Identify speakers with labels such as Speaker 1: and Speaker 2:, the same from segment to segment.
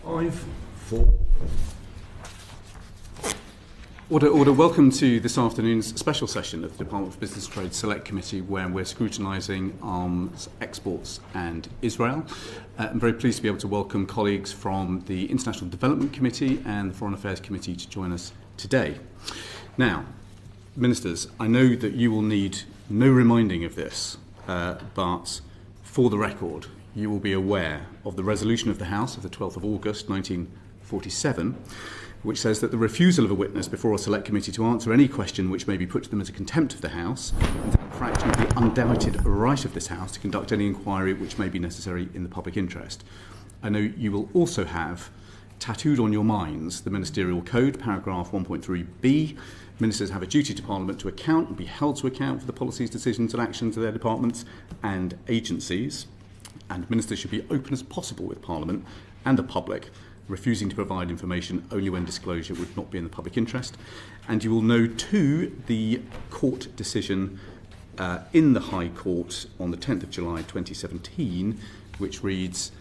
Speaker 1: 5, 4. Order. Welcome to this afternoon's special session of the Department for Business Trade Select Committee, where we're scrutinising arms exports and Israel. I'm very pleased to be able to welcome colleagues from the International Development Committee and the Foreign Affairs Committee to join us today. Now, Ministers, I know that you will need no reminding of this, but for the record, you will be aware of the resolution of the House of the 12th of August 1947, which says that the refusal of a witness before a select committee to answer any question which may be put to them as a contempt of the House, and the infraction of the undoubted right of this House to conduct any inquiry which may be necessary in the public interest. I know you will also have tattooed on your minds the Ministerial Code, paragraph 1.3b. Ministers have a duty to Parliament to account and be held to account for the policies, decisions and actions of their departments and agencies, and ministers should be open as possible with Parliament and the public, refusing to provide information only when disclosure would not be in the public interest. And you will know too the court decision in the High Court on the 10th of July 2017, which reads,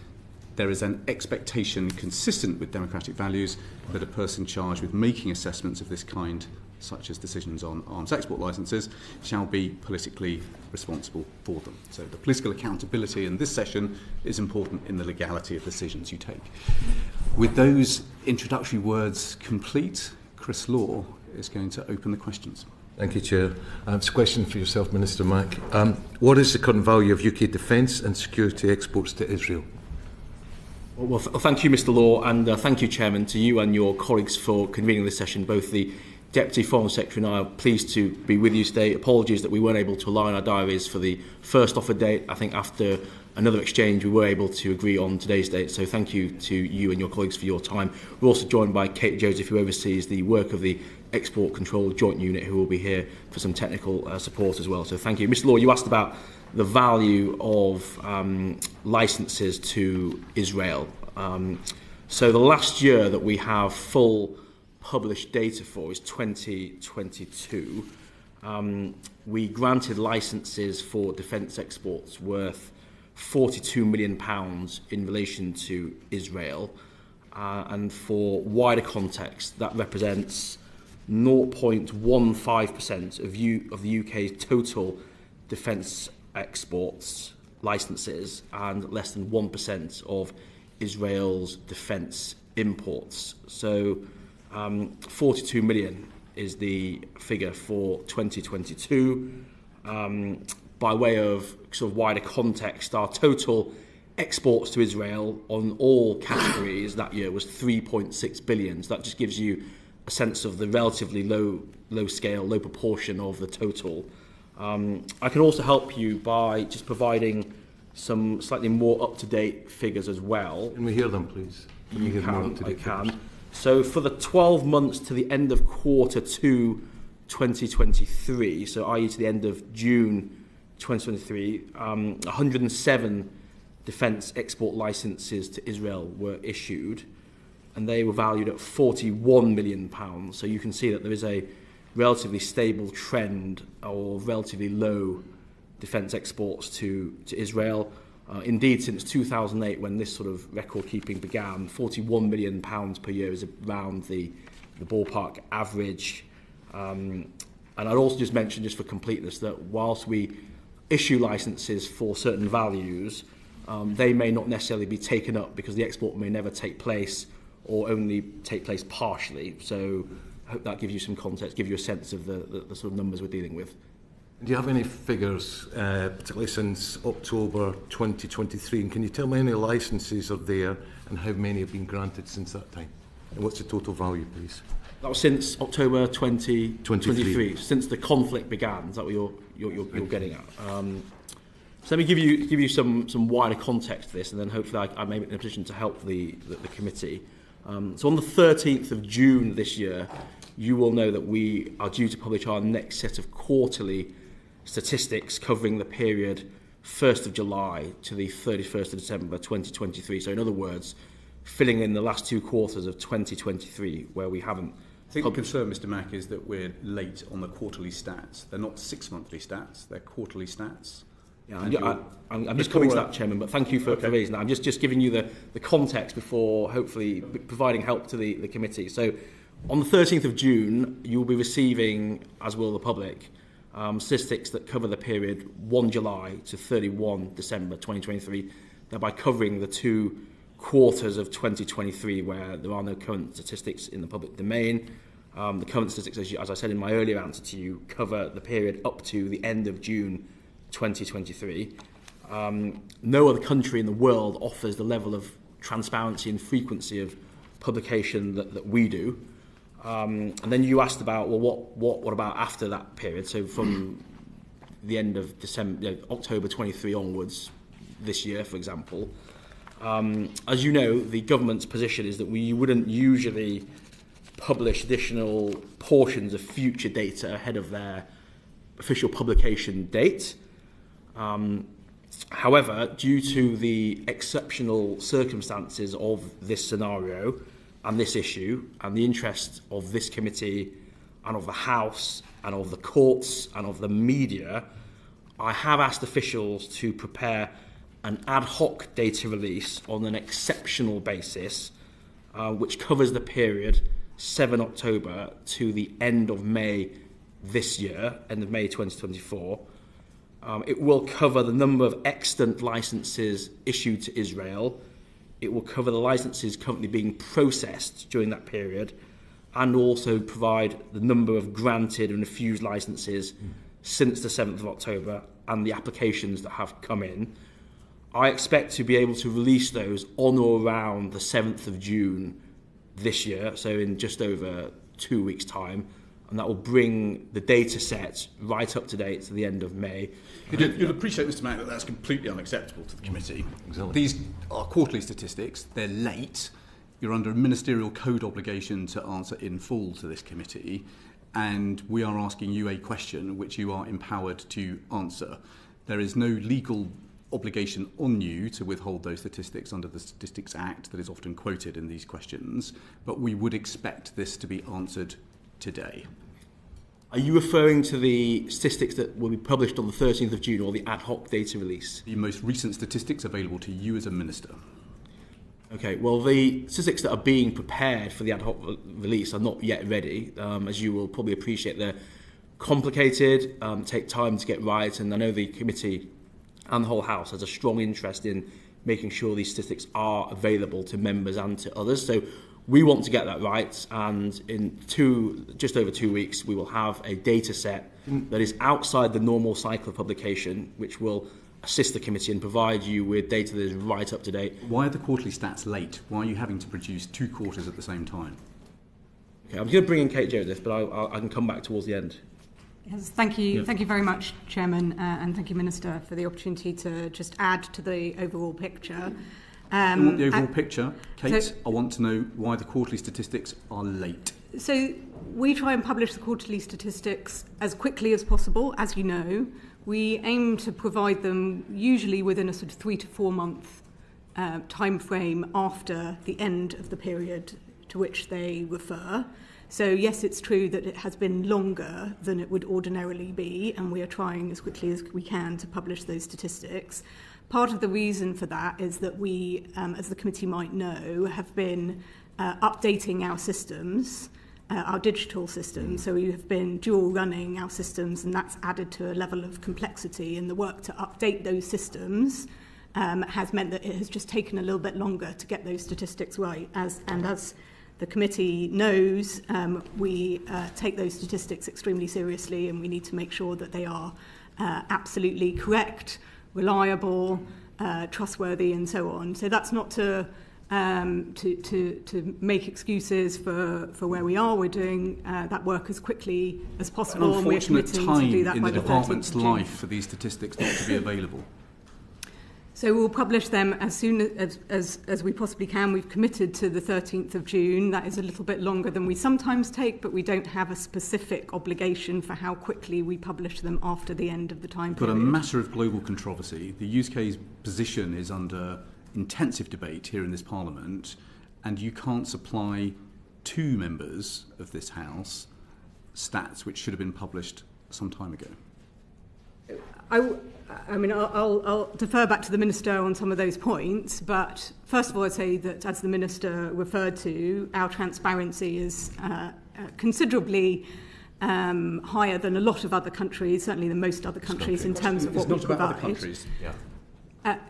Speaker 1: there is an expectation consistent with democratic values that a person charged with making assessments of this kind, such as decisions on arms export licences, shall be politically responsible for them. So the political accountability in this session is important in the legality of decisions you take. With those introductory words complete, Chris Law is going to open the questions.
Speaker 2: Thank you, Chair. It's a question for yourself, Minister Mak. What is the current value of UK defence and security exports to Israel?
Speaker 3: Well, thank you, Mr Law, and thank you, Chairman, to you and your colleagues for convening this session. Both the Deputy Foreign Secretary and I are pleased to be with you today. Apologies that we weren't able to align our diaries for the first offer date. I think after another exchange we were able to agree on today's date, so thank you to you and your colleagues for your time. We're also joined by Kate Joseph, who oversees the work of the Export Control Joint Unit, who will be here for some technical support as well. So thank you. Mr Law, you asked about the value of licences to Israel. So the last year that we have full published data for is 2022. We granted licences for defence exports worth £42 million in relation to Israel. And for wider context, that represents 0.15% of the UK's total defence exports licences and less than 1% of Israel's defence imports. So 42 million is the figure for 2022. By way of sort of wider context, our total exports to Israel on all categories that year was 3.6 billion. So that just gives you a sense of the relatively low scale, low proportion of the total. I can also help you by just providing some slightly more up-to-date figures as well.
Speaker 2: Can we hear them, please?
Speaker 3: I can. So for the 12 months to the end of quarter 2 2023, so i.e. to the end of June 2023, 107 defence export licences to Israel were issued, and they were valued at £41 million. So you can see that there is a relatively stable trend of relatively low defence exports to Israel. Indeed, since 2008, when this sort of record keeping began, £41 million per year is around the ballpark average. And I'd also just mention, just for completeness, that whilst we issue licences for certain values, they may not necessarily be taken up because the export may never take place or only take place partially. So I hope that gives you some context, give you a sense of the sort of numbers we're dealing with.
Speaker 2: Do you have any figures, particularly since October 2023, and can you tell me how many licences are there and how many have been granted since that time? And what's the total value, please?
Speaker 3: That was since October 2023, since the conflict began. Is that what you're getting at? So let me give you some wider context to this, and then hopefully I may be in a position to help the committee. So on the 13th of June this year, you will know that we are due to publish our next set of quarterly statistics covering the period 1st of July to the 31st of December 2023. So in other words, filling in the last 2 quarters of 2023 where we haven't.
Speaker 1: I think the concern, Mr Mak, is that we're late on the quarterly stats. They're not 6 monthly stats, they're quarterly stats.
Speaker 3: Yeah, I'm just coming to that, Chairman, but thank you for raising that. I'm just giving you the context before hopefully providing help to the committee. So on the 13th of June, you will be receiving, as will the public, statistics that cover the period 1 July to 31 December 2023, thereby covering the 2 quarters of 2023 where there are no current statistics in the public domain. The current statistics, as I said in my earlier answer to you, cover the period up to the end of June 2023. No other country in the world offers the level of transparency and frequency of publication that we do. And then you asked about, well, what about after that period? So from the end of October 23 onwards, this year, for example. As you know, the government's position is that we wouldn't usually publish additional portions of future data ahead of their official publication date. However, due to the exceptional circumstances of this scenario and this issue and the interest of this committee and of the House and of the courts and of the media, I have asked officials to prepare an ad hoc data release on an exceptional basis, which covers the period 7 October to the end of May this year, end of May 2024. It will cover the number of extant licences issued to Israel. It will cover the licences currently being processed during that period, and also provide the number of granted and refused licences since the 7th of October and the applications that have come in. I expect to be able to release those on or around the 7th of June this year, so in just over 2 weeks' time, and that will bring the data set right up to date to the end of May.
Speaker 1: You'll appreciate, Mr. Mak, that that's completely unacceptable to the committee.
Speaker 2: Exactly.
Speaker 1: These are quarterly statistics, they're late, you're under a ministerial code obligation to answer in full to this committee, and we are asking you a question which you are empowered to answer. There is no legal obligation on you to withhold those statistics under the Statistics Act that is often quoted in these questions, but we would expect this to be answered today.
Speaker 3: Are you referring to the statistics that will be published on the 13th of June or the ad hoc data release?
Speaker 1: The most recent statistics available to you as a minister.
Speaker 3: Okay, well, the statistics that are being prepared for the ad hoc release are not yet ready. As you will probably appreciate, they're complicated, take time to get right, and I know the committee and the whole House has a strong interest in making sure these statistics are available to members and to others. So we want to get that right, and in just over 2 weeks we will have a data set that is outside the normal cycle of publication, which will assist the committee and provide you with data that is right up to date.
Speaker 1: Why are the quarterly stats late? Why are you having to produce 2 quarters at the same time?
Speaker 3: Okay, I'm going to bring in Kate Joseph, but I can come back towards the end.
Speaker 4: Yes, thank you. Yeah. Thank you very much, Chairman, and thank you, Minister, for the opportunity to just add to the overall picture.
Speaker 1: I want the overall picture. Kate, so, I want to know why the quarterly statistics are late.
Speaker 4: So we try and publish the quarterly statistics as quickly as possible, as you know. We aim to provide them usually within a sort of 3 to 4 month time frame after the end of the period to which they refer. So yes, it's true that it has been longer than it would ordinarily be, and we are trying as quickly as we can to publish those statistics. Part of the reason for that is that we, as the committee might know, have been updating our systems, our digital systems. So we have been dual running our systems, and that's added to a level of complexity, and the work to update those systems has meant that it has just taken a little bit longer to get those statistics right. As the committee knows, we take those statistics extremely seriously, and we need to make sure that they are absolutely correct, reliable, trustworthy, and so on. So that's not to make excuses for where we are. We're doing that work as quickly as possible,
Speaker 1: An
Speaker 4: and we're committing to do that
Speaker 1: in
Speaker 4: by
Speaker 1: the
Speaker 4: the 13th
Speaker 1: department's
Speaker 4: of June.
Speaker 1: life for these statistics not to be available.
Speaker 4: So we'll publish them as soon as we possibly can. We've committed to the 13th of June. That is a little bit longer than we sometimes take, but we don't have a specific obligation for how quickly we publish them after the end of the time period.
Speaker 1: But a matter of global controversy. The UK's position is under intensive debate here in this Parliament, and you can't supply 2 members of this House stats which should have been published some time ago.
Speaker 4: I'll defer back to the Minister on some of those points, but first of all, I'd say that, as the Minister referred to, our transparency is considerably higher than a lot of other countries, certainly than most other countries, in terms of what we provide.
Speaker 1: It's not about other countries. Yeah.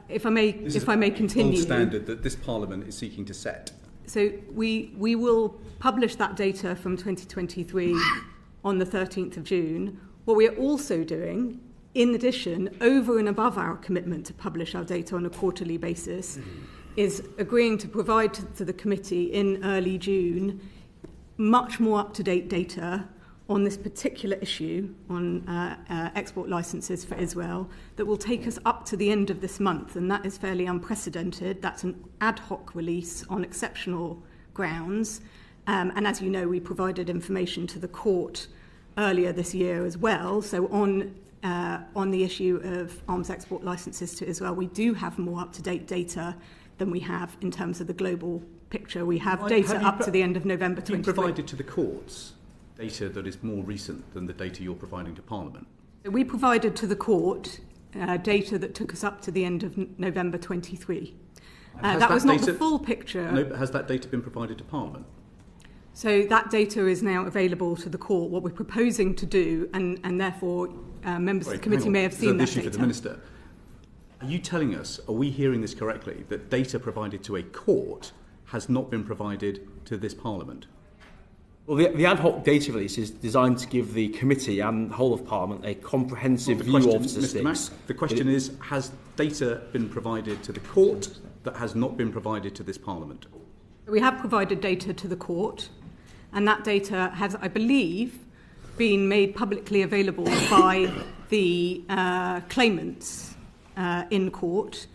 Speaker 4: If I may continue.
Speaker 1: This is the standard that this Parliament is seeking to set.
Speaker 4: So we will publish that data from 2023 on the 13th of June. What we are also doing, in addition, over and above our commitment to publish our data on a quarterly basis, is agreeing to provide to the committee in early June much more up-to-date data on this particular issue on export licences for Israel that will take us up to the end of this month, and that is fairly unprecedented. That's an ad hoc release on exceptional grounds, and as you know, we provided information to the court earlier this year as well. So on the issue of arms export licences to Israel, we do have more up-to-date data than we have in terms of the global picture. We have data up to the end of November 2023.
Speaker 1: Have you provided to the courts data that is more recent than the data you're providing to Parliament?
Speaker 4: We provided to the court data that took us up to the end of November 23. That was not the full picture.
Speaker 1: No, but has that data been provided to Parliament?
Speaker 4: So that data is now available to the court. What we're proposing to do, and therefore members of the committee may have seen that
Speaker 1: issue
Speaker 4: data.
Speaker 1: For the Minister. Are you telling us, are we hearing this correctly, that data provided to a court has not been provided to this Parliament?
Speaker 3: Well, the ad hoc data release is designed to give the committee and the whole of Parliament a comprehensive view of statistics.
Speaker 1: Mr. Mack, the question is, has data been provided to the court that has not been provided to this Parliament?
Speaker 4: We have provided data to the court, and that data has, I believe, been made publicly available by the claimants in court.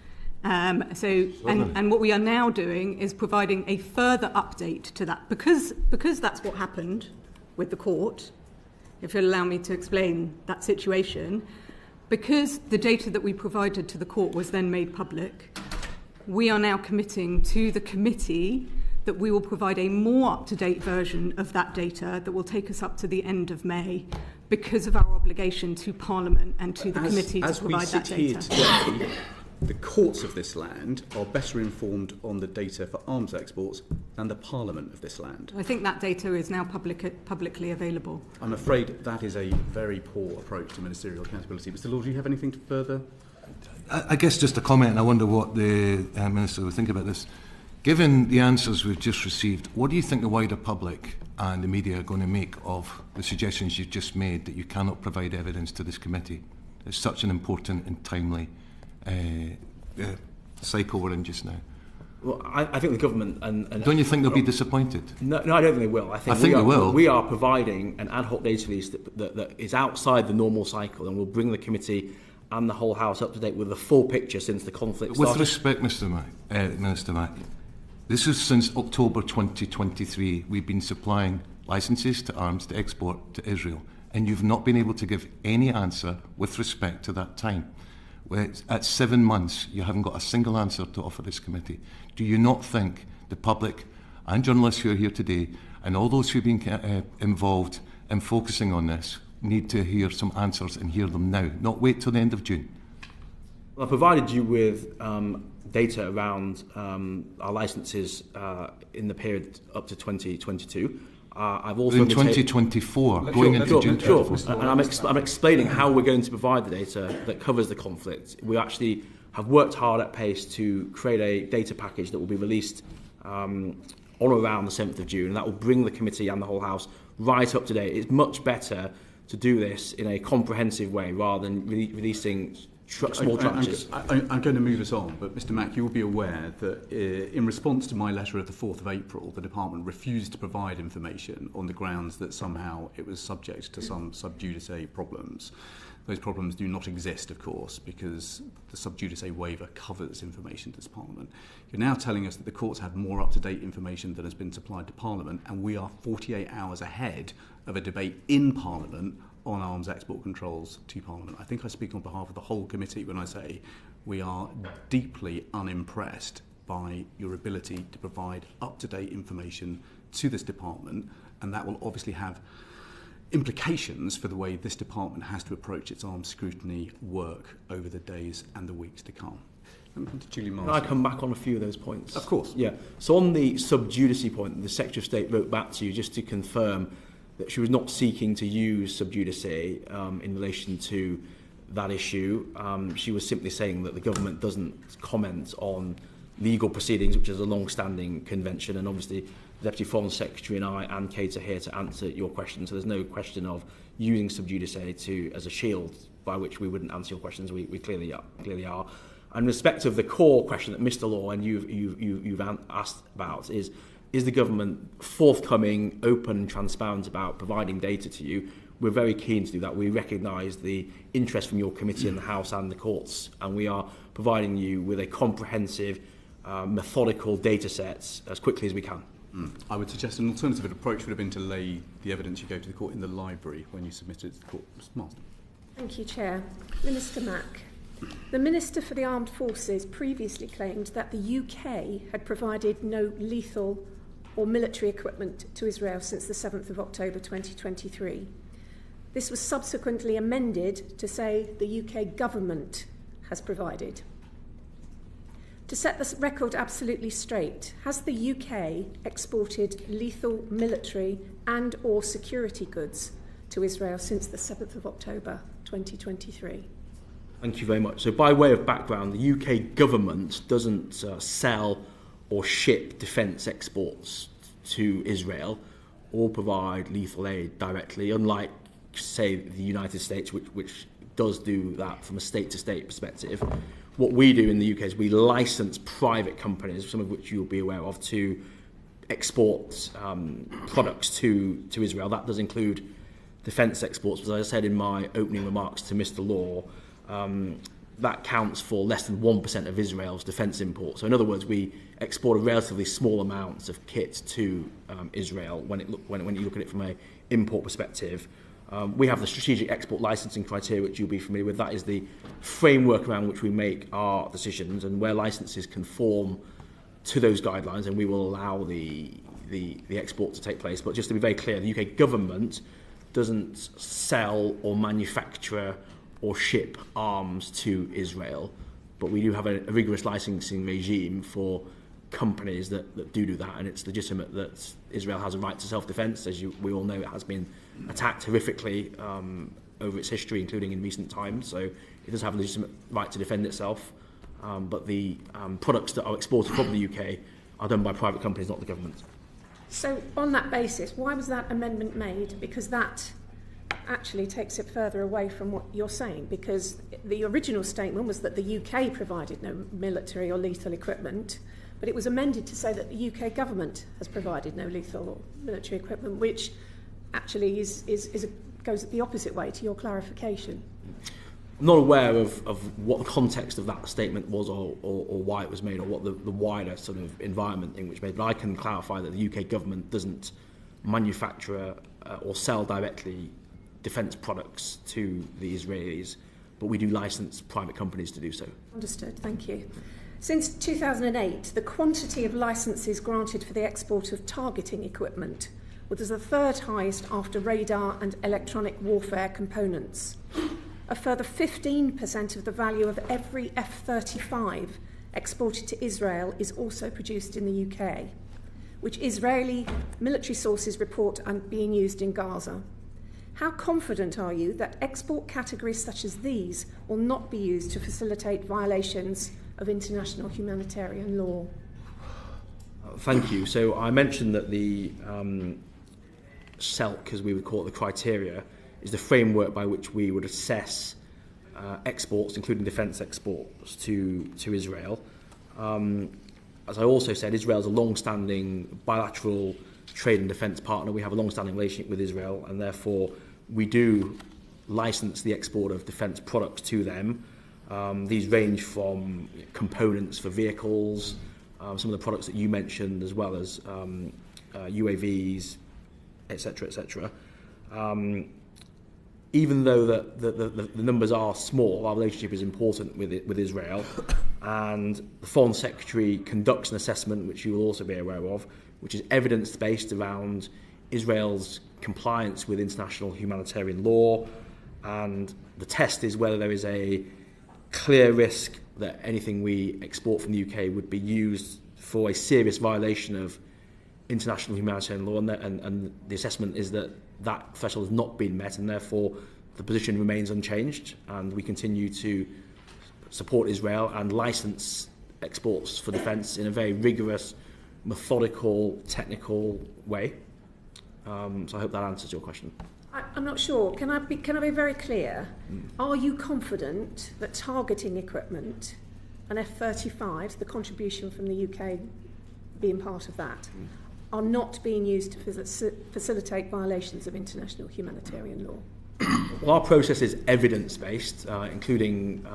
Speaker 4: And what we are now doing is providing a further update to that, because that's what happened with the court. If you'll allow me to explain that situation, because the data that we provided to the court was then made public, we are now committing to the committee that we will provide a more up-to-date version of that data that will take us up to the end of May, because of our obligation to Parliament and to the committee to provide that data.
Speaker 1: As we sit here today, the courts of this land are better informed on the data for arms exports than the Parliament of this land.
Speaker 4: I think that data is now publicly available.
Speaker 1: I'm afraid that is a very poor approach to ministerial accountability. Mr. Lord, do you have anything to further?
Speaker 2: I guess just a comment, and I wonder what the Minister would think about this. Given the answers we've just received, what do you think the wider public and the media are going to make of the suggestions you've just made that you cannot provide evidence to this committee? It's such an important and timely cycle we're in just now.
Speaker 3: Well, I think the government and
Speaker 2: don't you think they'll be disappointed?
Speaker 3: No, I don't think they will. I think
Speaker 2: they will.
Speaker 3: We are providing an ad hoc data release that is outside the normal cycle, and will bring the committee and the whole House up to date with the full picture since the conflict started.
Speaker 2: With respect, Minister Mack, this is since October 2023 we've been supplying licences to arms to export to Israel, and you've not been able to give any answer with respect to that time. At 7 months, you haven't got a single answer to offer this committee. Do you not think the public and journalists who are here today, and all those who've been involved in focusing on this, need to hear some answers and hear them now, not wait till the end of June?
Speaker 3: Well, I provided you with data around our licences in the period up to 2022. I've also
Speaker 2: in 2024, going into June 2024.
Speaker 3: And I'm explaining how we're going to provide the data that covers the conflict. We actually have worked hard at pace to create a data package that will be released on or around the 7th of June, and that will bring the committee and the whole House right up to date. It's much better to do this in a comprehensive way rather than releasing small tranches.
Speaker 1: I'm going to move us on, but Mr. Mack, you will be aware that in response to my letter of the 4th of April, the Department refused to provide information on the grounds that somehow it was subject to some sub judice problems. Those problems do not exist, of course, because the sub judice waiver covers information to this Parliament. You're now telling us that the courts have more up-to-date information than has been supplied to Parliament, and we are 48 hours ahead of a debate in Parliament on arms export controls to Parliament. I think I speak on behalf of the whole committee when I say we are deeply unimpressed by your ability to provide up-to-date information to this department, and that will obviously have implications for the way this department has to approach its arms scrutiny work over the days and the weeks to come. Let me come to Julie Marsden.
Speaker 3: Can I come back on a few of those points?
Speaker 1: Of course.
Speaker 3: Yeah. So on the sub judice point, the Secretary of State wrote back to you just to confirm that she was not seeking to use sub judice in relation to that issue. She was simply saying that the government doesn't comment on legal proceedings, which is a long-standing convention, and obviously the Deputy Foreign Secretary and I and Kate are here to answer your question, so there's no question of using sub judice as a shield by which we wouldn't answer your questions. We clearly are. And in respect of the core question that Mr. Law and you've asked about is the government forthcoming, open and transparent about providing data to you? We're very keen to do that. We recognise the interest from your committee in the House and the courts, and we are providing you with a comprehensive, methodical data set as quickly as we can.
Speaker 1: I would suggest an alternative approach would have been to lay the evidence you gave to the court in the library when you submitted it to the court. Mr. Marsden.
Speaker 5: Thank you, Chair. Minister Mak, the Minister for the Armed Forces previously claimed that the UK had provided no lethal or military equipment to Israel since the 7th of October 2023. This was subsequently amended to say the UK government has provided. To set the record absolutely straight, has the UK exported lethal military and or security goods to Israel since the 7th of October 2023?
Speaker 3: Thank you very much. So by way of background, the UK government doesn't sell or ship defence exports to Israel or provide lethal aid directly, unlike, say, the United States, which does do that from a state-to-state perspective. What we do in the UK is we license private companies, some of which you'll be aware of, to export products to Israel. That does include defence exports, but as I said in my opening remarks to Mr. Law, that counts for less than 1% of Israel's defence imports. So in other words, we export a relatively small amount of kit to Israel when you look at it from an import perspective. We have the strategic export licensing criteria, which you'll be familiar with. That is the framework around which we make our decisions, and where licenses conform to those guidelines, and we will allow the export to take place. But just to be very clear, the UK government doesn't sell or manufacture or ship arms to Israel, but we do have a rigorous licensing regime for companies that do that, and it's legitimate that Israel has a right to self-defence. As we all know, it has been attacked horrifically over its history, including in recent times, so it does have a legitimate right to defend itself, but the products that are exported from the UK are done by private companies, not the government.
Speaker 5: So on that basis, why was that amendment made? Because that actually takes it further away from what you're saying, because the original statement was that the UK provided no military or lethal equipment, but it was amended to say that the UK government has provided no lethal or military equipment, which actually goes the opposite way to your clarification.
Speaker 3: I'm not aware of what the context of that statement was or why it was made, or what the wider sort of environment in which made, but I can clarify that the UK government doesn't manufacture or sell directly defence products to the Israelis, but we do license private companies to do so.
Speaker 5: Understood, thank you. Since 2008, the quantity of licences granted for the export of targeting equipment was the third highest after radar and electronic warfare components. A further 15% of the value of every F-35 exported to Israel is also produced in the UK, which Israeli military sources report are being used in Gaza. How confident are you that export categories such as these will not be used to facilitate violations of international humanitarian law?
Speaker 3: Thank you. So I mentioned that the SELC, as we would call it, the criteria, is the framework by which we would assess exports, including defence exports, to Israel. As I also said, Israel is a long-standing bilateral trade and defence partner. We have a long-standing relationship with Israel, and therefore we do license the export of defence products to them. These range from components for vehicles, some of the products that you mentioned, as well as UAVs, etc., etc. Even though the numbers are small, our relationship is important with Israel, and the Foreign Secretary conducts an assessment, which you will also be aware of, which is evidence-based around Israel's compliance with international humanitarian law, and the test is whether there is a clear risk that anything we export from the UK would be used for a serious violation of international humanitarian law, and the assessment is that that threshold has not been met, and therefore the position remains unchanged, and we continue to support Israel and license exports for defence in a very rigorous, methodical, technical way. So I hope that answers your question.
Speaker 5: I'm not sure. Can I be very clear? Are you confident that targeting equipment and F-35, the contribution from the UK being part of that, are not being used to facilitate violations of international humanitarian law?
Speaker 3: Well, our process is evidence-based, including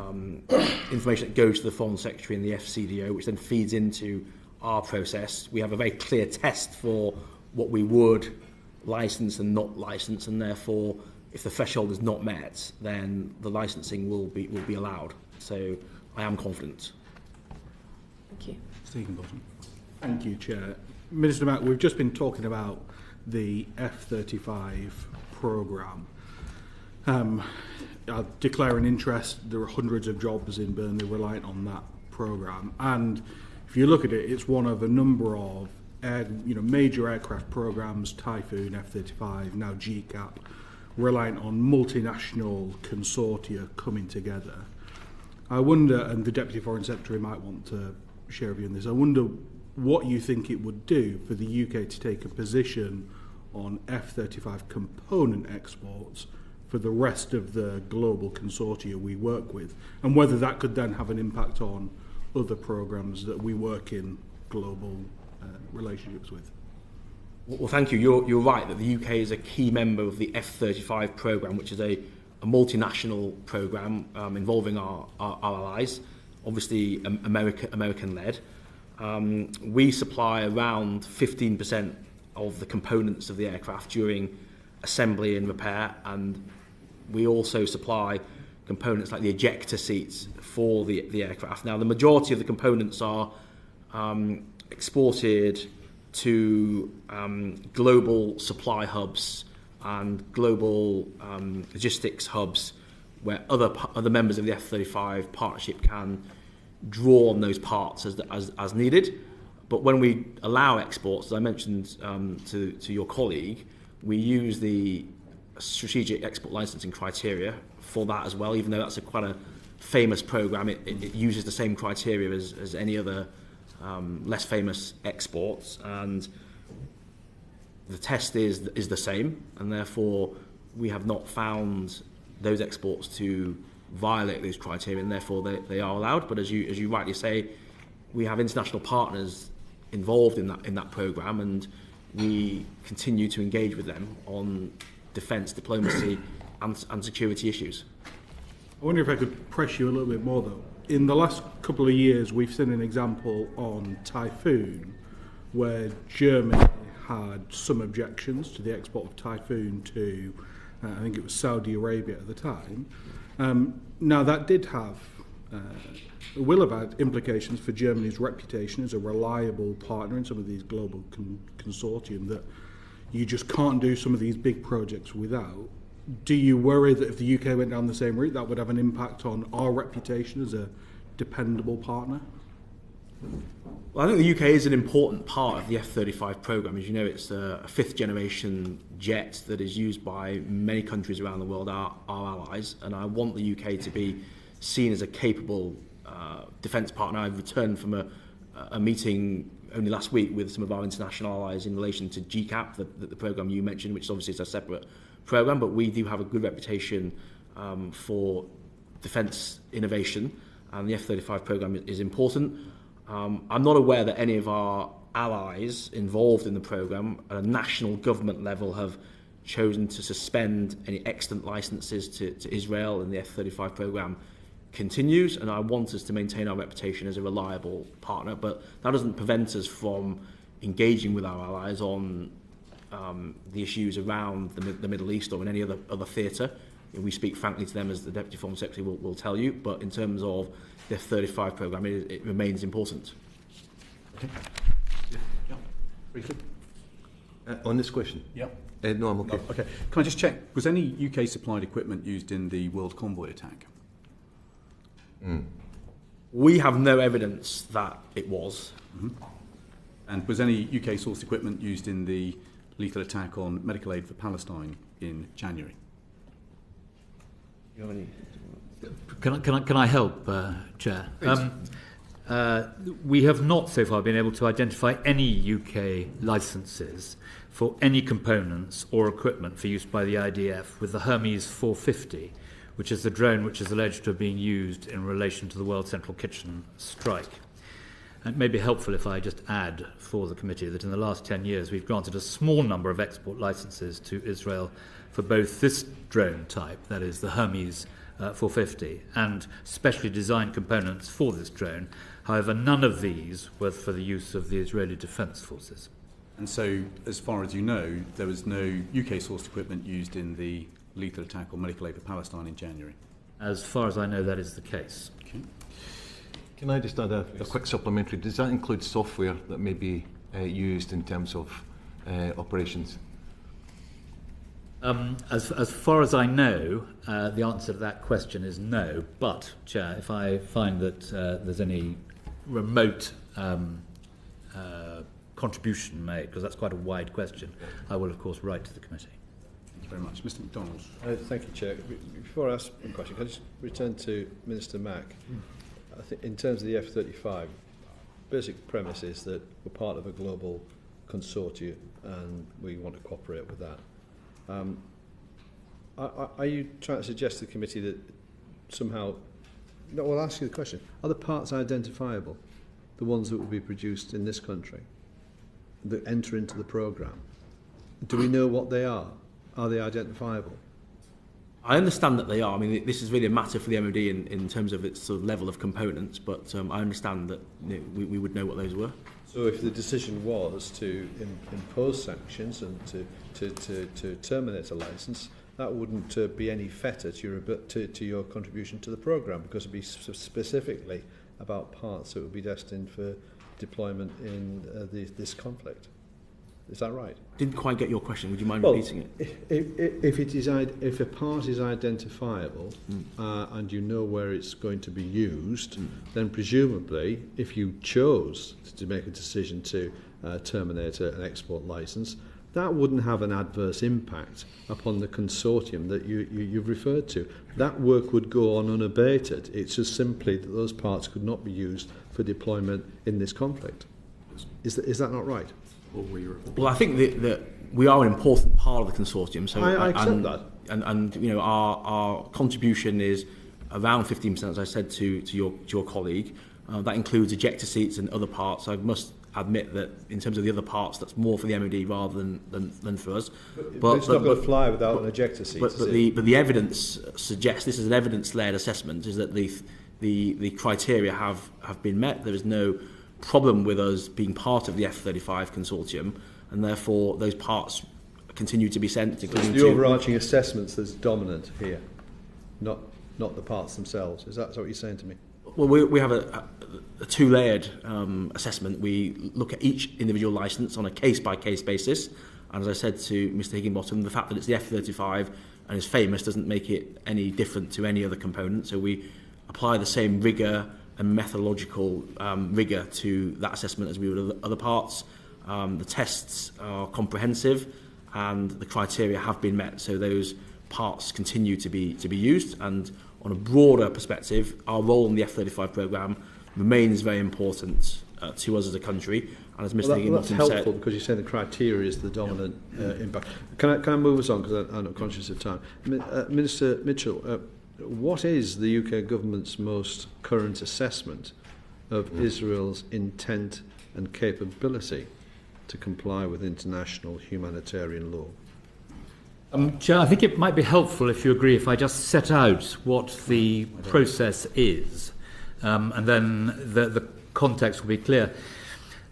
Speaker 3: information that goes to the Foreign Secretary and the FCDO, which then feeds into our process. We have a very clear test for what we would license and not license, and therefore, if the threshold is not met, then the licensing will be allowed. So, I am confident.
Speaker 5: Thank you.
Speaker 1: Stephen Bottom.
Speaker 6: Thank you, Chair. Minister Mak, we've just been talking about the F-35 programme. I'll declare an interest. There are hundreds of jobs in Burnley reliant on that programme, and if you look at it, it's one of a number of major aircraft programmes, Typhoon, F-35, now GCAP, reliant on multinational consortia coming together. I wonder, and the Deputy Foreign Secretary might want to share a view on this, I wonder what you think it would do for the UK to take a position on F-35 component exports for the rest of the global consortia we work with, and whether that could then have an impact on other programmes that we work in global relationships with.
Speaker 3: Well, thank you. You're right that the UK is a key member of the F-35 programme, which is a multinational programme involving our allies, obviously American-led. We supply around 15% of the components of the aircraft during assembly and repair, and we also supply components like the ejector seats for the aircraft. Now, the majority of the components are exported to global supply hubs and global logistics hubs where other members of the F-35 partnership can draw on those parts as needed. But when we allow exports, as I mentioned to your colleague, we use the strategic export licensing criteria for that as well, even though that's quite a famous programme. It uses the same criteria as any other less famous exports, and the test is the same, and therefore we have not found those exports to violate those criteria, and therefore they are allowed. But as you rightly say, we have international partners involved in that programme, and we continue to engage with them on defence, diplomacy and security issues.
Speaker 6: I wonder if I could press you a little bit more though. In the last couple of years, we've seen an example on Typhoon where Germany had some objections to the export of Typhoon to, I think it was Saudi Arabia at the time. Now, that did have, will have had implications for Germany's reputation as a reliable partner in some of these global consortium that you just can't do some of these big projects without. Do you worry that if the UK went down the same route, that would have an impact on our reputation as a dependable partner?
Speaker 3: Well, I think the UK is an important part of the F-35 programme. As you know, it's a fifth-generation jet that is used by many countries around the world, our allies, and I want the UK to be seen as a capable defence partner. I've returned from a meeting only last week with some of our international allies in relation to GCAP, the programme you mentioned, which obviously is a separate programme, but we do have a good reputation for defence innovation, and the F-35 programme is important. I'm not aware that any of our allies involved in the programme at a national government level have chosen to suspend any extant licences to Israel, and the F-35 programme continues, and I want us to maintain our reputation as a reliable partner, but that doesn't prevent us from engaging with our allies on the issues around the Middle East or in any other theatre. We speak frankly to them, as the Deputy Foreign Secretary will tell you, but in terms of the F-35 programme, it remains important.
Speaker 1: Okay. Yeah. Briefly.
Speaker 2: On this question?
Speaker 1: Yep.
Speaker 2: No, I'm okay.
Speaker 1: Okay. Can I just check? Was any UK supplied equipment used in the World Convoy attack?
Speaker 3: We have no evidence that it was.
Speaker 1: And was any UK sourced equipment used in the lethal attack on medical aid for Palestine in January?
Speaker 3: You have any?
Speaker 7: Can I help, Chair? We have not so far been able to identify any UK licences for any components or equipment for use by the IDF with the Hermes 450, which is the drone which is alleged to have been used in relation to the World Central Kitchen strike. And it may be helpful if I just add for the committee that in the last 10 years we've granted a small number of export licences to Israel for both this drone type, that is the Hermes 450, and specially designed components for this drone. However, none of these were for the use of the Israeli Defence Forces.
Speaker 1: And so, as far as you know, there was no UK sourced equipment used in the lethal attack on medical aid for Palestine in January?
Speaker 7: As far as I know, that is the case.
Speaker 1: Okay.
Speaker 2: Can I just add a quick supplementary? Does that include software that may be used in terms of operations?
Speaker 7: As far as I know, the answer to that question is no. But, Chair, if I find that there's any remote contribution made, because that's quite a wide question, I will, of course, write to the committee.
Speaker 1: Thank you very much. Mr McDonald.
Speaker 8: Thank you, Chair. Before I ask a question, can I just return to Minister Mak? I think in terms of the F-35, basic premise is that we're part of a global consortium and we want to cooperate with that. Are you trying to suggest to the committee that somehow... No, I'll ask you the question. Are the parts identifiable? The ones that will be produced in this country that enter into the programme? Do we know what they are? Are they identifiable?
Speaker 3: I understand that they are. I mean, this is really a matter for the MOD in terms of its sort of level of components, but I understand that we would know what those were.
Speaker 8: So if the decision was to impose sanctions and to terminate a licence, that wouldn't be any fetter to your contribution to the programme, because it would be specifically about parts that would be destined for deployment in this conflict. Is that right?
Speaker 3: Didn't quite get your question. Would you mind repeating it?
Speaker 8: If a part is identifiable and you know where it's going to be used, then presumably, if you chose to make a decision to terminate an export licence, that wouldn't have an adverse impact upon the consortium that you've referred to. That work would go on unabated. It's just simply that those parts could not be used for deployment in this conflict. Is that not right?
Speaker 3: Well, I think that we are an important part of the consortium. So
Speaker 8: I accept that.
Speaker 3: And you know, our contribution is around 15%, as I said to your colleague. That includes ejector seats and other parts. I must admit that in terms of the other parts, that's more for the MOD rather than for us.
Speaker 8: But it's not going to fly without an ejector seat.
Speaker 3: But the evidence suggests, this is an evidence-led assessment, is that the criteria have been met. There is no problem with us being part of the F-35 consortium, and therefore those parts continue to be sent.
Speaker 8: So it's the overarching assessments that's dominant here, not the parts themselves. Is that what you're saying to me?
Speaker 3: Well, we have a two-layered assessment. We look at each individual licence on a case-by-case basis, and as I said to Mr Higginbottom, the fact that it's the F-35 and is famous doesn't make it any different to any other component, so we apply the same rigour and methodological rigour to that assessment as we would other parts. The tests are comprehensive and the criteria have been met, so those parts continue to be used. And on a broader perspective, our role in the F-35 programme remains very important to us as a country. And as Mr Higginbottom
Speaker 8: that's helpful because you're saying the criteria is the dominant impact. Can I move us on, because I'm not conscious of time? Minister Mitchell, what is the UK government's most current assessment of Israel's intent and capability to comply with international humanitarian law?
Speaker 7: Chair, I think it might be helpful, if you agree, if I just set out what the process is, and then the context will be clear.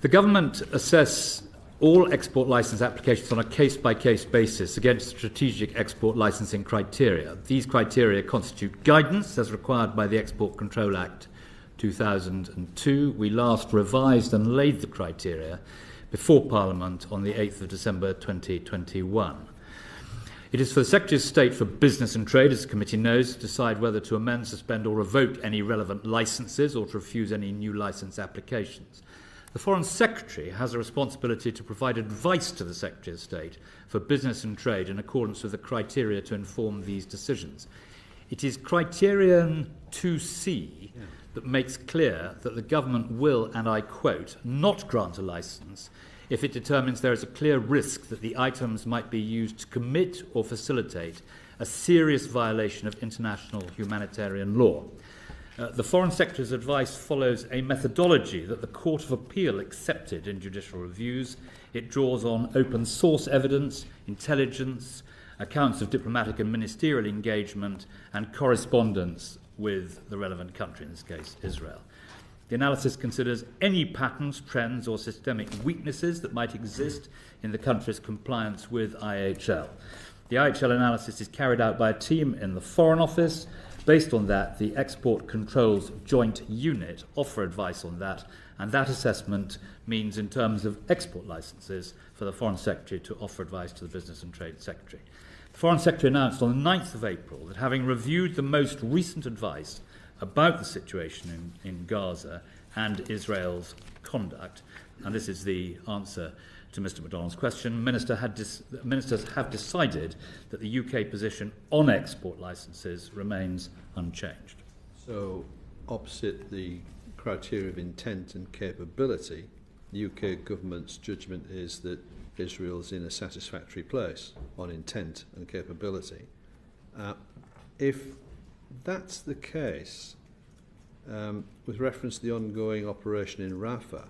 Speaker 7: The government assess all export licence applications on a case-by-case basis against strategic export licensing criteria. These criteria constitute guidance as required by the Export Control Act 2002. We last revised and laid the criteria before Parliament on the 8th of December 2021. It is for the Secretary of State for Business and Trade, as the committee knows, to decide whether to amend, suspend or revoke any relevant licences or to refuse any new licence applications. The Foreign Secretary has a responsibility to provide advice to the Secretary of State for Business and Trade in accordance with the criteria to inform these decisions. It is criterion 2C that makes clear that the government will, and I quote, not grant a licence if it determines there is a clear risk that the items might be used to commit or facilitate a serious violation of international humanitarian law. The Foreign Secretary's advice follows a methodology that the Court of Appeal accepted in judicial reviews. It draws on open source evidence, intelligence, accounts of diplomatic and ministerial engagement, and correspondence with the relevant country, in this case, Israel. The analysis considers any patterns, trends, or systemic weaknesses that might exist in the country's compliance with IHL. The IHL analysis is carried out by a team in the Foreign Office. Based on that, the Export Controls Joint Unit offer advice on that, and that assessment means, in terms of export licences, for the Foreign Secretary to offer advice to the Business and Trade Secretary. The Foreign Secretary announced on the 9th of April that, having reviewed the most recent advice about the situation in Gaza and Israel's conduct, and this is the answer to Mr McDonald's question, ministers have decided that the UK position on export licences remains unchanged.
Speaker 8: So, opposite the criteria of intent and capability, the UK government's judgment is that Israel's in a satisfactory place on intent and capability. If that's the case, with reference to the ongoing operation in Rafah,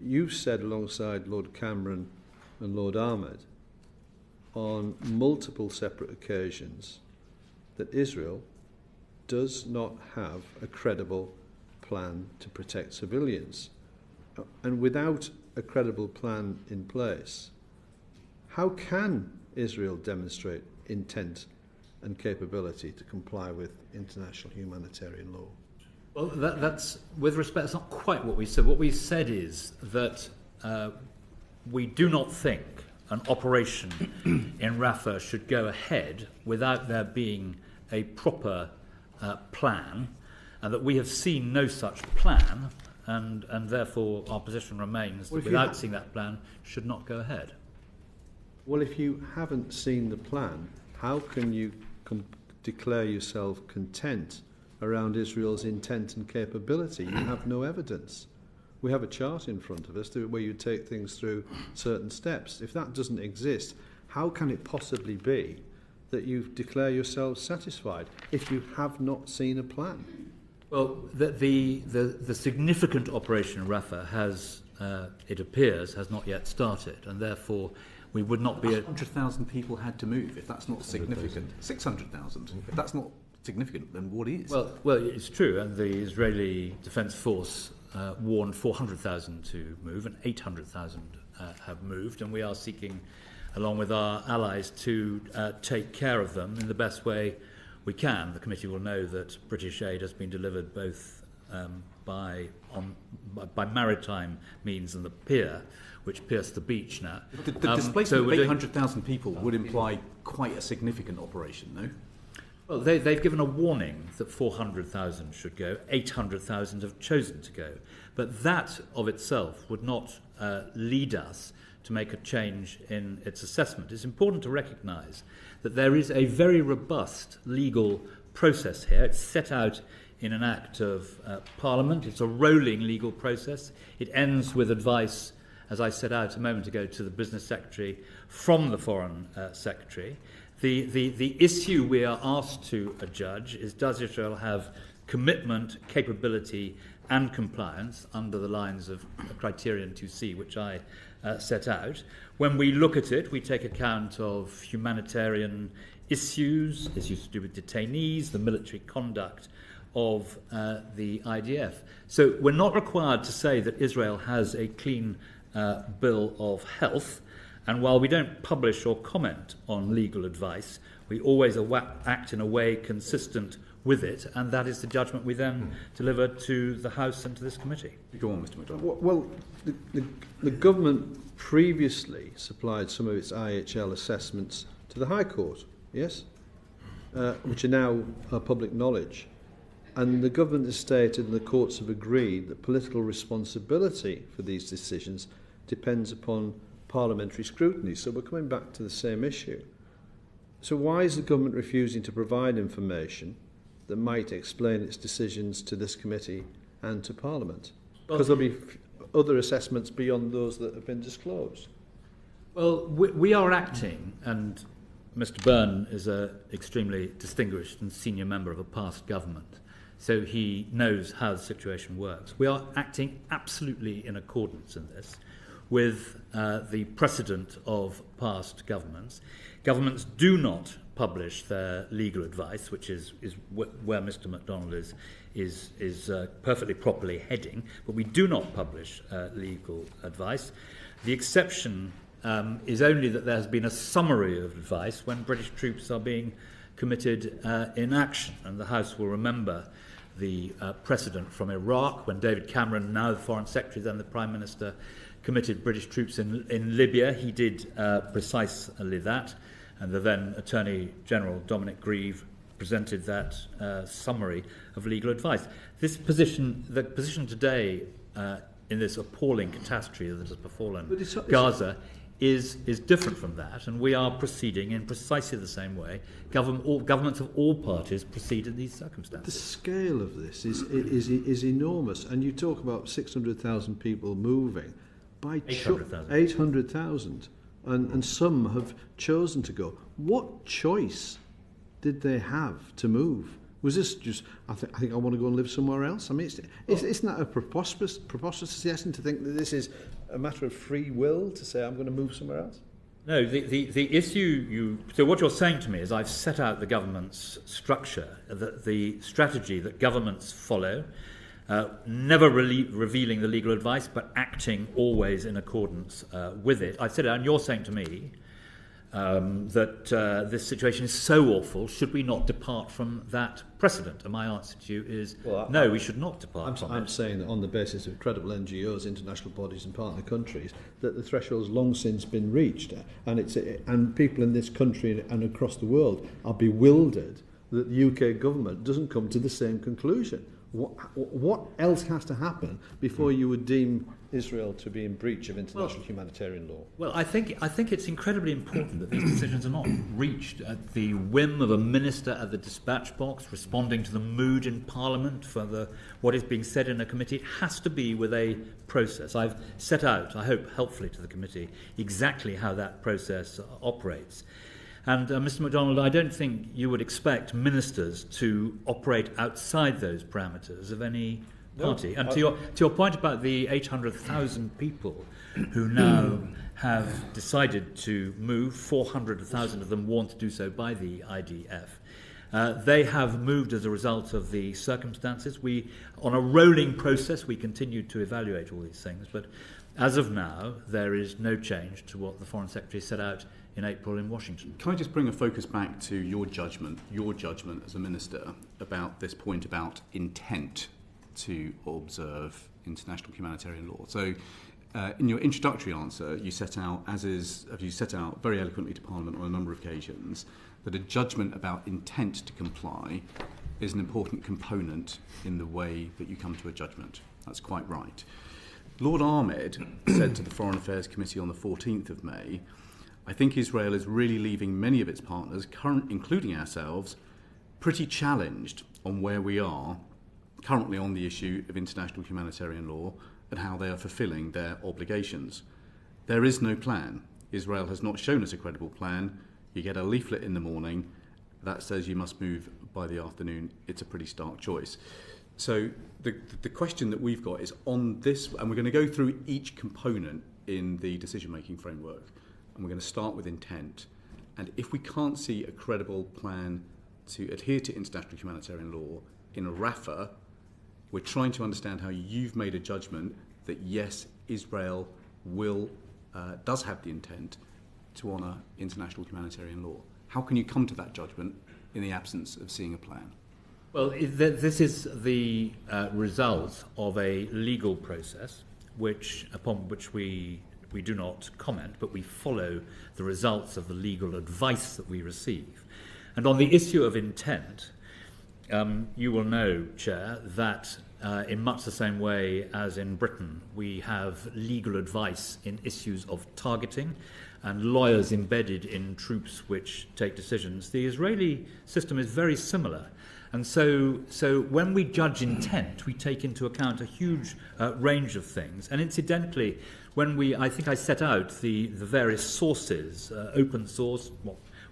Speaker 8: you've said alongside Lord Cameron and Lord Ahmed on multiple separate occasions that Israel does not have a credible plan to protect civilians. And without a credible plan in place, how can Israel demonstrate intent and capability to comply with international humanitarian law?
Speaker 7: Well, that's, with respect, that's not quite what we said. What we said is that we do not think an operation in Rafah should go ahead without there being a proper plan, and that we have seen no such plan, and therefore our position remains that without seeing that plan should not go ahead.
Speaker 8: Well, if you haven't seen the plan, how can you declare yourself content around Israel's intent and capability? You have no evidence. We have a chart in front of us where you take things through certain steps. If that doesn't exist, how can it possibly be that you declare yourselves satisfied if you have not seen a plan?
Speaker 7: Well, the significant operation in Rafah has, it appears, has not yet started, and therefore we would not be...
Speaker 1: 100,000 people had to move, if that's not significant. 600,000. If that's not significant, then what is?
Speaker 7: Well, it's true, and the Israeli Defence Force warned 400,000 to move, and 800,000 have moved, and we are seeking, along with our allies, to take care of them in the best way we can. The committee will know that British aid has been delivered both by maritime means and the pier, which pierced the beach now.
Speaker 1: The displacement of 800,000 people would imply quite a significant operation, no?
Speaker 7: Well, they've given a warning that 400,000 should go. 800,000 have chosen to go. But that of itself would not lead us to make a change in its assessment. It's important to recognise that there is a very robust legal process here. It's set out in an Act of Parliament. It's a rolling legal process. It ends with advice, as I set out a moment ago, to the Business Secretary from the Foreign Secretary. The issue we are asked to adjudge is, does Israel have commitment, capability and compliance under the lines of criterion 2C, which I set out. When we look at it, we take account of humanitarian issues to do with detainees, the military conduct of the IDF. So we're not required to say that Israel has a clean bill of health, and while we don't publish or comment on legal advice, we always act in a way consistent with it, and that is the judgment we then deliver to the House and to this committee.
Speaker 1: Go on, Mr. McDonald.
Speaker 8: Well, the government previously supplied some of its IHL assessments to the High Court, yes, which are now public knowledge. And the government has stated and the courts have agreed that political responsibility for these decisions depends upon parliamentary scrutiny. So we're coming back to the same issue. So why is the government refusing to provide information that might explain its decisions to this committee and to Parliament? Because there'll be other assessments beyond those that have been disclosed.
Speaker 7: Well, we are acting, and Mr. Byrne is an extremely distinguished and senior member of a past government, so he knows how the situation works. We are acting absolutely in accordance in this with the precedent of past governments. Governments do not publish their legal advice, which is where Mr. MacDonald is perfectly properly heading, but we do not publish legal advice. The exception is only that there has been a summary of advice when British troops are being committed in action, and the House will remember the precedent from Iraq when David Cameron, now the Foreign Secretary, then the Prime Minister, committed British troops in Libya. He did precisely that, and the then Attorney General Dominic Grieve presented that summary of legal advice. The position today in this appalling catastrophe that has befallen Gaza is different from that, and we are proceeding in precisely the same way. Governments of all parties proceed in these circumstances.
Speaker 8: The scale of this is enormous, and you talk about 600,000 people moving. By 800,000, and some have chosen to go. What choice did they have to move? Was this just, I think I want to go and live somewhere else? I mean, isn't that a preposterous suggestion to think that this is a matter of free will to say I'm going to move somewhere else?
Speaker 7: No, the issue so what you're saying to me is I've set out the government's structure, the strategy that governments follow, never really revealing the legal advice, but acting always in accordance with it. I said it, and you're saying to me that this situation is so awful, should we not depart from that precedent? And my answer to you is no, we should not depart from it.
Speaker 8: I'm saying that on the basis of credible NGOs, international bodies and partner countries, that the threshold has long since been reached, and people in this country and across the world are bewildered that the UK government doesn't come to the same conclusion. What else has to happen before you would deem Israel to be in breach of international humanitarian law? Well,
Speaker 7: I think it's incredibly important that these decisions are not reached at the whim of a minister at the dispatch box responding to the mood in Parliament for what is being said in a committee. It has to be with a process. I've set out, I hope helpfully to the committee, exactly how that process operates. And Mr. MacDonald, I don't think you would expect ministers to operate outside those parameters of any party. And to your point about the 800,000 people who now have decided to move, 400,000 of them want to do so by the IDF. They have moved as a result of the circumstances. On a rolling process, we continue to evaluate all these things, but as of now, there is no change to what the Foreign Secretary set out in April in Washington.
Speaker 1: Can I just bring a focus back to your judgment as a minister about this point about intent to observe international humanitarian law? So in your introductory answer, you set out, you set out very eloquently to Parliament on a number of occasions, that a judgment about intent to comply is an important component in the way that you come to a judgment. That's quite right. Lord Ahmed said to the Foreign Affairs Committee on the 14th of May, I think Israel is really leaving many of its partners, including ourselves, pretty challenged on where we are currently on the issue of international humanitarian law and how they are fulfilling their obligations. There is no plan. Israel has not shown us a credible plan. You get a leaflet in the morning that says you must move by the afternoon. It's a pretty stark choice. So the question that we've got is on this, and we're going to go through each component in the decision-making framework, and we're going to start with intent. And if we can't see a credible plan to adhere to international humanitarian law in Rafah, we're trying to understand how you've made a judgment that yes, Israel does have the intent to honour international humanitarian law. How can you come to that judgment in the absence of seeing a plan?
Speaker 7: Well, this is the result of a legal process upon which we do not comment, but we follow the results of the legal advice that we receive. And on the issue of intent, you will know, Chair, that in much the same way as in Britain, we have legal advice in issues of targeting and lawyers embedded in troops which take decisions. The Israeli system is very similar. And so when we judge intent, we take into account a huge range of things. And incidentally, I think I set out the various sources, open source,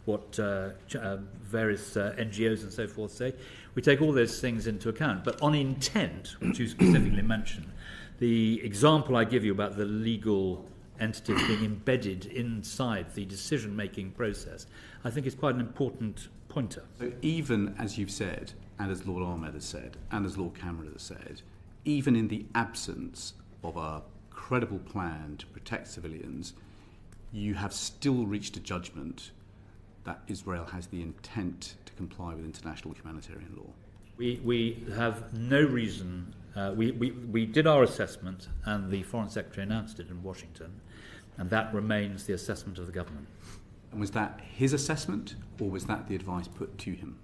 Speaker 7: what various NGOs and so forth say. We take all those things into account. But on intent, which you specifically mentioned, the example I give you about the legal entities being embedded inside the decision-making process, I think is quite an important pointer.
Speaker 1: So even as you've said, and as Lord Ahmed has said, and as Lord Cameron has said, even in the absence of a credible plan to protect civilians, you have still reached a judgment that Israel has the intent to comply with international humanitarian law.
Speaker 7: We have no reason. We did our assessment, and the Foreign Secretary announced it in Washington, and that remains the assessment of the government.
Speaker 1: And was that his assessment, or was that the advice put to him?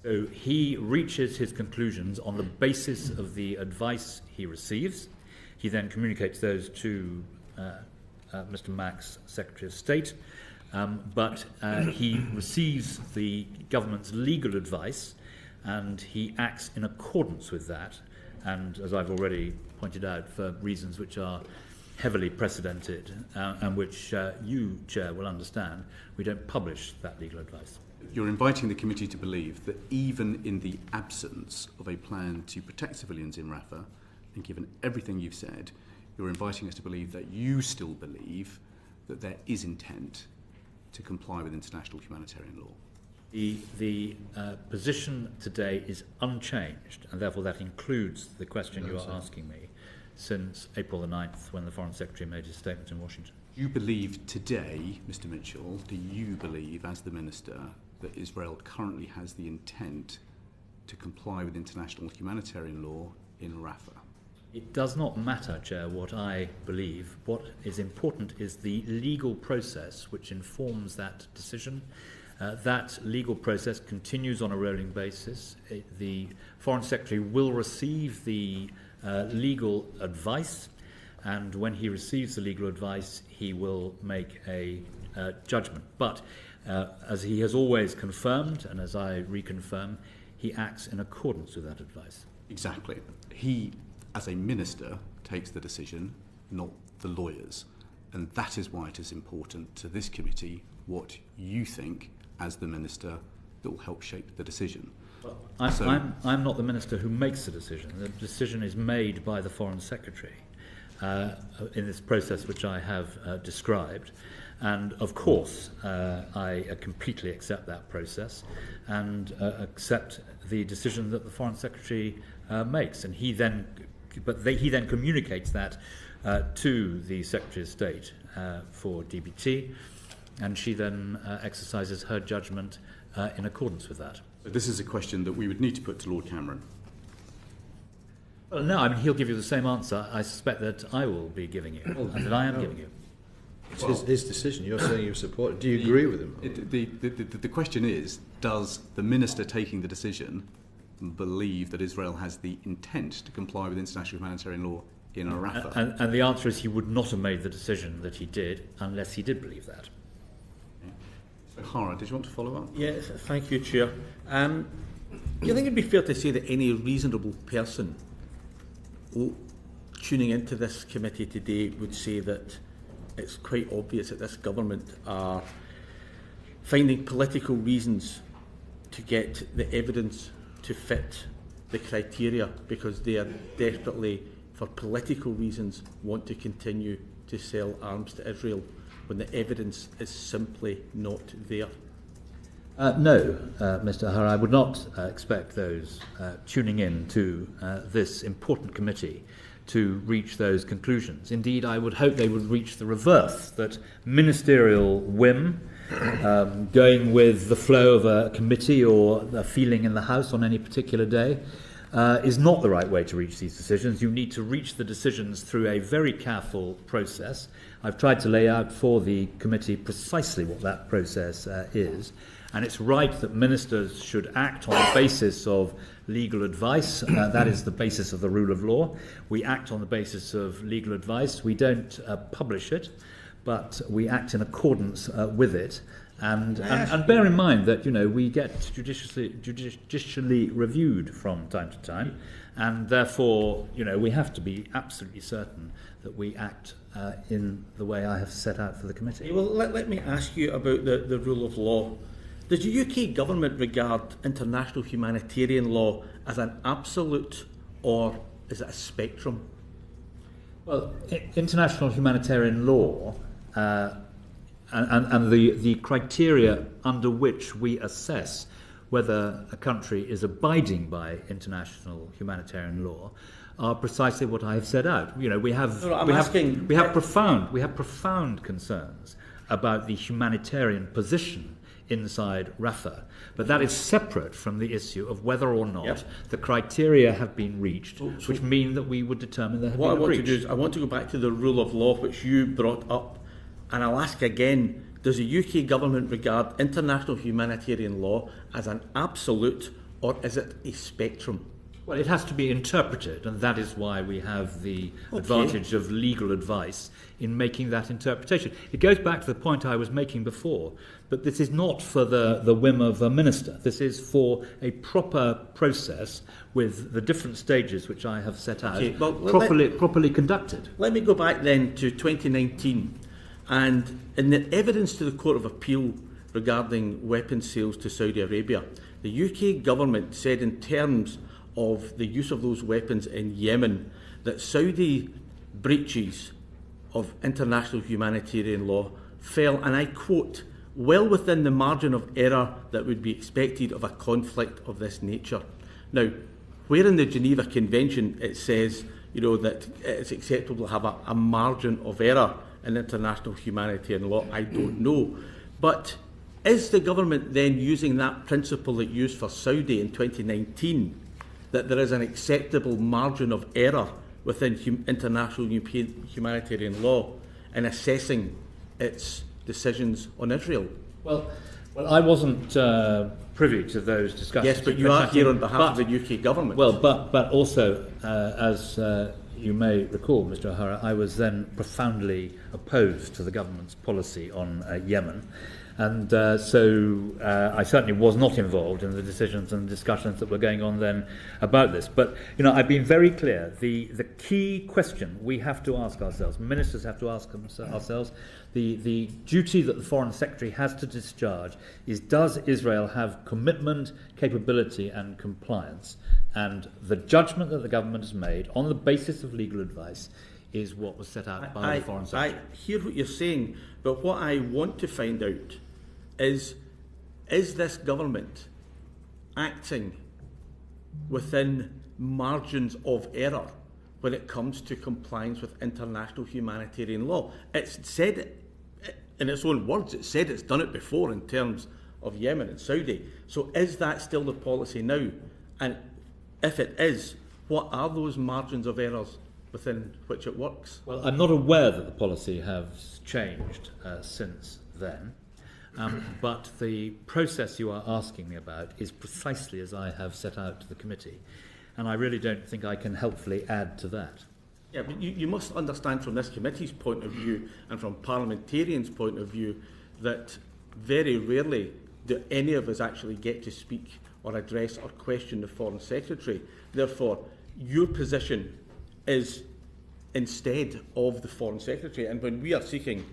Speaker 7: So he reaches his conclusions on the basis of the advice he receives. He then communicates those to Mr. Mak's Secretary of State, but he receives the government's legal advice, and he acts in accordance with that. And as I've already pointed out, for reasons which are heavily precedented and which you, Chair, will understand, we don't publish that legal advice.
Speaker 1: You're inviting the committee to believe that even in the absence of a plan to protect civilians in Rafah, and given everything you've said, you're inviting us to believe that you still believe that there is intent to comply with international humanitarian law.
Speaker 7: The position today is unchanged, and therefore that includes the question you are asking me, since April the 9th, when the Foreign Secretary made his statement in Washington.
Speaker 1: You believe today, Mr. Mitchell, do you believe, as the Minister, that Israel currently has the intent to comply with international humanitarian law in Rafah?
Speaker 7: It does not matter, Chair, what I believe. What is important is the legal process which informs that decision. That legal process continues on a rolling basis. The Foreign Secretary will receive the legal advice, and when he receives the legal advice, he will make a judgment. But as he has always confirmed, and as I reconfirm, he acts in accordance with that advice.
Speaker 1: Exactly. He, as a minister, takes the decision, not the lawyers. And that is why it is important to this committee what you think, as the minister, that will help shape the decision.
Speaker 7: I'm not the minister who makes the decision. The decision is made by the Foreign Secretary in this process which I have described. And of course, I completely accept that process and accept the decision that the Foreign Secretary makes. And he then communicates that to the Secretary of State for DBT, and she then exercises her judgment in accordance with that.
Speaker 1: This is a question that we would need to put to Lord Cameron.
Speaker 7: Well, no, I mean, he'll give you the same answer I suspect that I will be giving you, and that I am giving you.
Speaker 8: It's his decision. You're saying you support it. Do you agree with him?
Speaker 1: The question is, does the minister taking the decision believe that Israel has the intent to comply with international humanitarian law in Rafah?
Speaker 7: And the answer is he would not have made the decision that he did unless he did believe that.
Speaker 1: So, Hara, did you want to follow up?
Speaker 9: Yes, thank you, Chair. Do you think it'd be fair to say that any reasonable person tuning into this committee today would say that it's quite obvious that this government are finding political reasons to get the evidence to fit the criteria, because they are desperately, for political reasons, want to continue to sell arms to Israel when the evidence is simply not there?
Speaker 7: No, Mr. Hara, I would not expect those tuning in to this important committee to reach those conclusions. Indeed, I would hope they would reach the reverse, that ministerial whim, going with the flow of a committee or a feeling in the House on any particular day, is not the right way to reach these decisions. You need to reach the decisions through a very careful process. I've tried to lay out for the committee precisely what that process is. And it's right that ministers should act on the basis of legal advice. That is the basis of the rule of law. We act on the basis of legal advice. We don't publish it, but we act in accordance with it. And bear in mind that, we get judicially reviewed from time to time, and therefore, we have to be absolutely certain that we act in the way I have set out for the committee.
Speaker 9: Well, let me ask you about the rule of law. Does the UK government regard international humanitarian law as an absolute, or is it a spectrum?
Speaker 7: Well, international humanitarian law and the criteria under which we assess whether a country is abiding by international humanitarian law are precisely what I have set out. We have profound concerns about the humanitarian position inside Rafah, but that is separate from the issue of whether or not the criteria have been reached, which mean that we would determine there have been a breach.
Speaker 9: What I want to do is I want to go back to the rule of law which you brought up, and I'll ask again, does the UK government regard international humanitarian law as an absolute, or is it a spectrum?
Speaker 7: Well, it has to be interpreted, and that is why we have the advantage of legal advice in making that interpretation. It goes back to the point I was making before, that this is not for the whim of a minister. This is for a proper process with the different stages which I have set out, properly conducted.
Speaker 9: Let me go back then to 2019, and in the evidence to the Court of Appeal regarding weapons sales to Saudi Arabia, the UK government said in terms of the use of those weapons in Yemen that Saudi breaches of international humanitarian law fell, and I quote, well within the margin of error that would be expected of a conflict of this nature. Now, where in the Geneva Convention it says, that it's acceptable to have a margin of error in international humanitarian law, I don't know. But is the government then using that principle it used for Saudi in 2019, that there is an acceptable margin of error within international humanitarian law in assessing its decisions on Israel?
Speaker 7: Well, I wasn't privy to those discussions.
Speaker 9: Yes, but you are here on behalf of the UK government.
Speaker 7: Well, but also, as you may recall, Mr. O'Hara, I was then profoundly opposed to the government's policy on Yemen. And so I certainly was not involved in the decisions and discussions that were going on then about this. But, I've been very clear. The key question we have to ask ourselves, ministers have to ask ourselves, the duty that the Foreign Secretary has to discharge is, does Israel have commitment, capability and compliance? And the judgment that the government has made on the basis of legal advice is what was set out by the Foreign Secretary.
Speaker 9: I hear what you're saying, but what I want to find out is this government acting within margins of error when it comes to compliance with international humanitarian law? It's said it, in its own words, it said it's done it before in terms of Yemen and Saudi. So is that still the policy now? And if it is, what are those margins of errors within which it works?
Speaker 7: Well, I'm not aware that the policy has changed since then. But the process you are asking me about is precisely as I have set out to the committee, and I really don't think I can helpfully add to that.
Speaker 9: Yeah, but you must understand from this committee's point of view and from parliamentarians' point of view that very rarely do any of us actually get to speak or address or question the Foreign Secretary. Therefore, your position is instead of the Foreign Secretary, and when we are seeking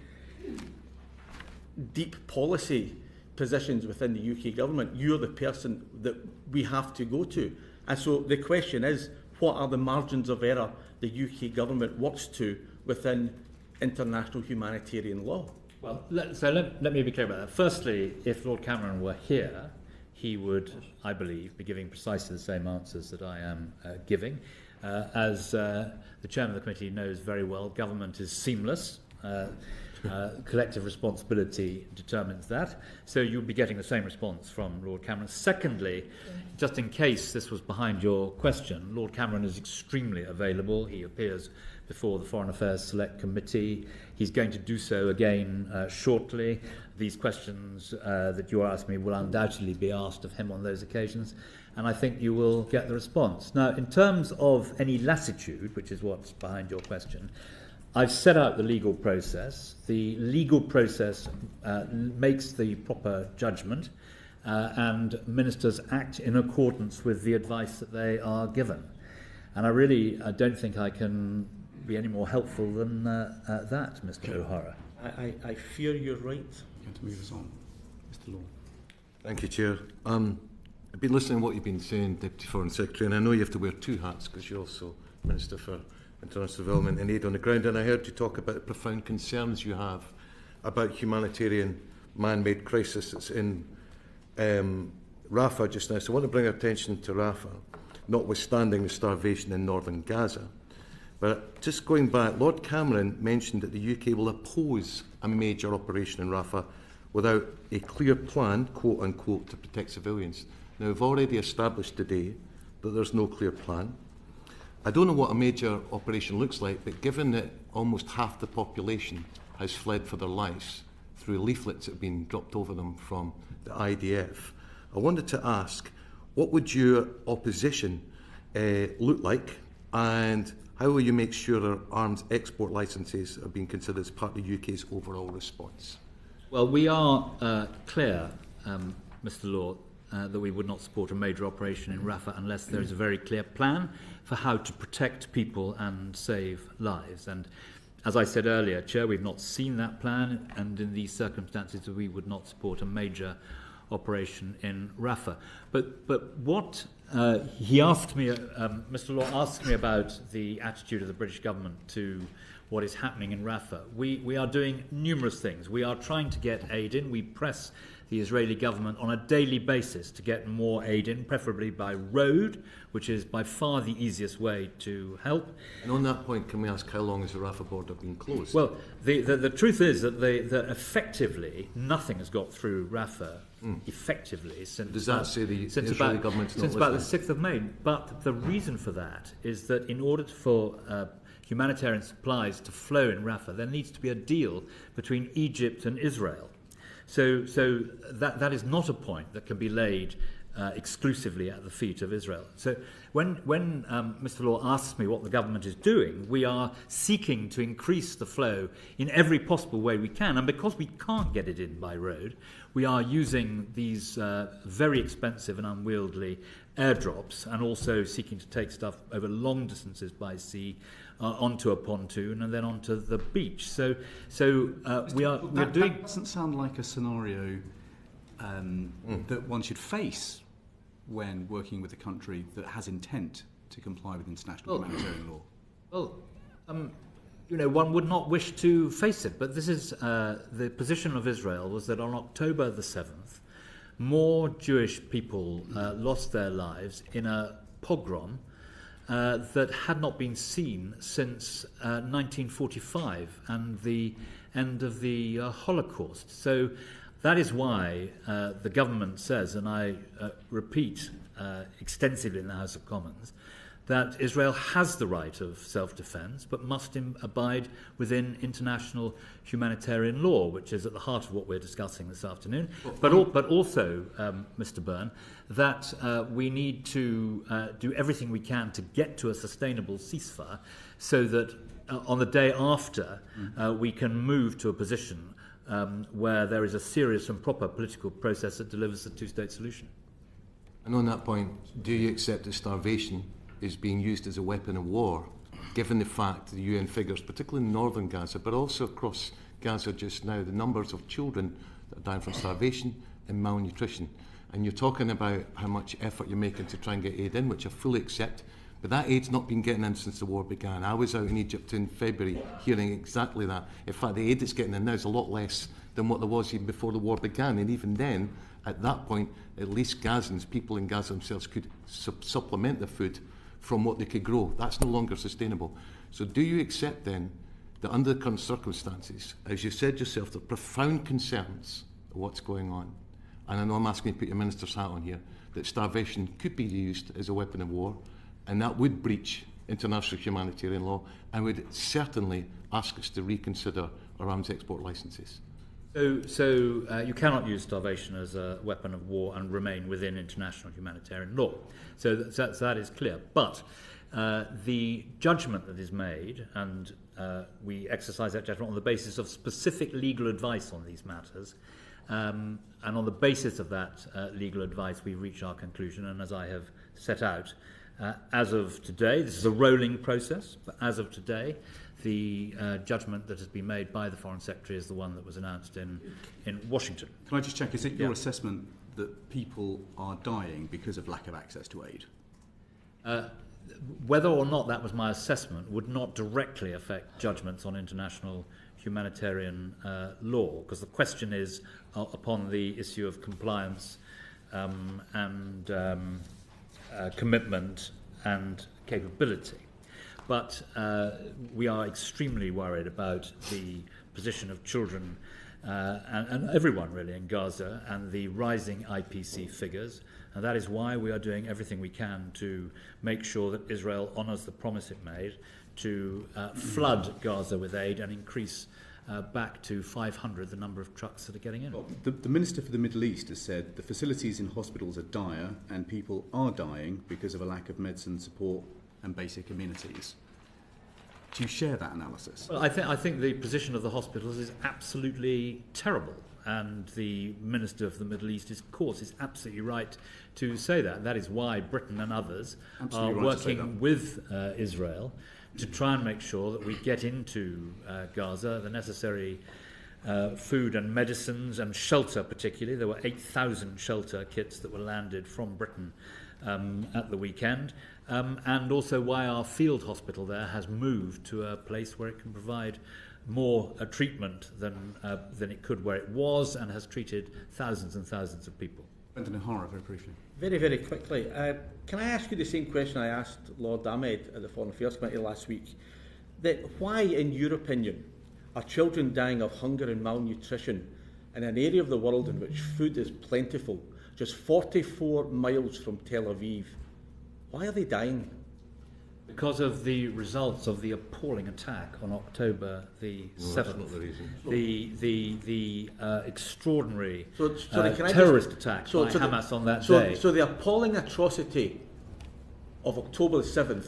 Speaker 9: deep policy positions within the UK government, you're the person that we have to go to. And so the question is, what are the margins of error the UK government works to within international humanitarian law?
Speaker 7: Well, let me be clear about that. Firstly, if Lord Cameron were here, he would, I believe, be giving precisely the same answers that I am giving. As the chairman of the committee knows very well, government is seamless. Collective responsibility determines that. So you'll be getting the same response from Lord Cameron. Secondly, just in case this was behind your question, Lord Cameron is extremely available. He appears before the Foreign Affairs Select Committee. He's going to do so again shortly. These questions that you are asking me will undoubtedly be asked of him on those occasions, and I think you will get the response. Now, in terms of any lassitude, which is what's behind your question, I've set out the legal process. The legal process makes the proper judgment, and ministers act in accordance with the advice that they are given. And I don't think I can be any more helpful than that, Mr. O'Hara.
Speaker 9: I fear you're right.
Speaker 1: You want to move us on, Mr. Law?
Speaker 2: Thank you, Chair. I've been listening to what you've been saying, Deputy Foreign Secretary, and I know you have to wear two hats because you're also Minister for International Development and Aid on the Ground, and I heard you talk about the profound concerns you have about humanitarian man-made crisis that's in Rafah just now. So I want to bring attention to Rafah, notwithstanding the starvation in northern Gaza. But just going back, Lord Cameron mentioned that the UK will oppose a major operation in Rafah without a clear plan, quote-unquote, to protect civilians. Now, we've already established today that there's no clear plan. I don't know what a major operation looks like, but given that almost half the population has fled for their lives through leaflets that have been dropped over them from the IDF, I wanted to ask, what would your opposition look like, and how will you make sure that arms export licences are being considered as part of the UK's overall response?
Speaker 7: Well, we are clear, Mr. Law, that we would not support a major operation in Rafah unless there is a very clear plan for how to protect people and save lives. And as I said earlier, Chair, we've not seen that plan, and in these circumstances we would not support a major operation in Rafah. But what he asked me, Mr. Law asked me about the attitude of the British government to what is happening in Rafah. We are doing numerous things. We are trying to get aid in. We press the Israeli government on a daily basis to get more aid in, preferably by road, which is by far the easiest way to help.
Speaker 2: And on that point, can we ask how long has the Rafah border been closed?
Speaker 7: Well, the truth is that that effectively nothing has got through Rafah effectively since.
Speaker 2: Does that say the Israeli government's not
Speaker 7: since about the
Speaker 2: listening?
Speaker 7: 6th of May? But the reason for that is that in order for humanitarian supplies to flow in Rafah, there needs to be a deal between Egypt and Israel. So that is not a point that can be laid exclusively at the feet of Israel. So when Mr. Law asks me what the government is doing, we are seeking to increase the flow in every possible way we can. And because we can't get it in by road, we are using these very expensive and unwieldy airdrops, and also seeking to take stuff over long distances by sea onto a pontoon and then onto the beach. So we're doing.
Speaker 1: That doesn't sound like a scenario that one should face when working with a country that has intent to comply with international humanitarian law.
Speaker 7: Well, one would not wish to face it, but this is the position of Israel was that on October the 7th, more Jewish people lost their lives in a pogrom that had not been seen since 1945 and the end of the Holocaust. So that is why the government says, and I repeat extensively in the House of Commons, that Israel has the right of self-defense but must abide within international humanitarian law, which is at the heart of what we're discussing this afternoon. But also, Mr. Byrne, that we need to do everything we can to get to a sustainable ceasefire so that on the day after we can move to a position where there is a serious and proper political process that delivers a two-state solution.
Speaker 2: And on that point, do you accept that starvation is being used as a weapon of war, given the fact that the UN figures, particularly in northern Gaza, but also across Gaza just now, the numbers of children that are dying from starvation and malnutrition? And you're talking about how much effort you're making to try and get aid in, which I fully accept, but that aid's not been getting in since the war began. I was out in Egypt in February hearing exactly that. In fact, the aid that's getting in now is a lot less than what there was even before the war began, and even then, at that point, at least Gazans, people in Gaza themselves, could supplement their food from what they could grow. That's no longer sustainable. So do you accept then that under the current circumstances, as you said yourself, there are profound concerns of what's going on, and I know I'm asking you to put your minister's hat on here, that starvation could be used as a weapon of war, and that would breach international humanitarian law, and would certainly ask us to reconsider our arms export licences?
Speaker 7: So you cannot use starvation as a weapon of war and remain within international humanitarian law. So that is clear. But the judgment that is made, and we exercise that judgment on the basis of specific legal advice on these matters, and on the basis of that legal advice we reach our conclusion, and as I have set out, as of today, this is a rolling process, but as of today, the judgment that has been made by the Foreign Secretary is the one that was announced in Washington.
Speaker 1: Can I just check, is it your assessment that people are dying because of lack of access to aid?
Speaker 7: Whether or not that was my assessment would not directly affect judgments on international humanitarian law, because the question is upon the issue of compliance and commitment and capability. But we are extremely worried about the position of children and everyone really in Gaza and the rising IPC figures. And that is why we are doing everything we can to make sure that Israel honours the promise it made to flood Gaza with aid and increase back to 500 the number of trucks that are getting in.
Speaker 1: Well, the Minister for the Middle East has said the facilities in hospitals are dire and people are dying because of a lack of medicine support and basic amenities. Do you share that analysis?
Speaker 7: Well, I think the position of the hospitals is absolutely terrible, and the Minister for the Middle East, of course, is absolutely right to say that. That is why Britain and others are working with Israel to try and make sure that we get into Gaza the necessary food and medicines and shelter particularly. There were 8,000 shelter kits that were landed from Britain at the weekend, and also why our field hospital there has moved to a place where it can provide more treatment than it could where it was, and has treated thousands and thousands of people.
Speaker 1: Brendan O'Hara, very briefly.
Speaker 9: Very, very quickly. Can I ask you the same question I asked Lord Ahmed at the Foreign Affairs Committee last week? That why, in your opinion, are children dying of hunger and malnutrition in an area of the world in which food is plentiful, just 44 miles from Tel Aviv? Why are they dying?
Speaker 7: Because of the results of the appalling attack on October the 7th.
Speaker 2: That's not the reason.
Speaker 7: The extraordinary
Speaker 9: terrorist
Speaker 7: attack by Hamas on that day.
Speaker 9: So the appalling atrocity of October the 7th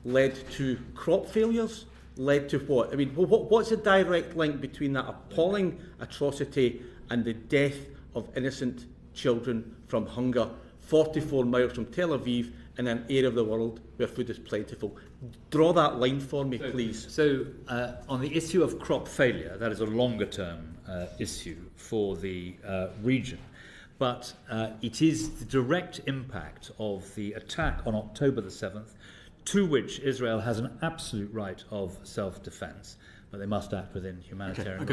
Speaker 9: led to crop failures? Led to what? I mean, what's the direct link between that appalling atrocity and the death of innocent children from hunger 44 miles from Tel Aviv in an area of the world where food is plentiful? Draw that line for me, please.
Speaker 7: So on the issue of crop failure, that is a longer term issue for the region. But it is the direct impact of the attack on October the 7th, to which Israel has an absolute right of self-defence, but they must act within humanitarian law.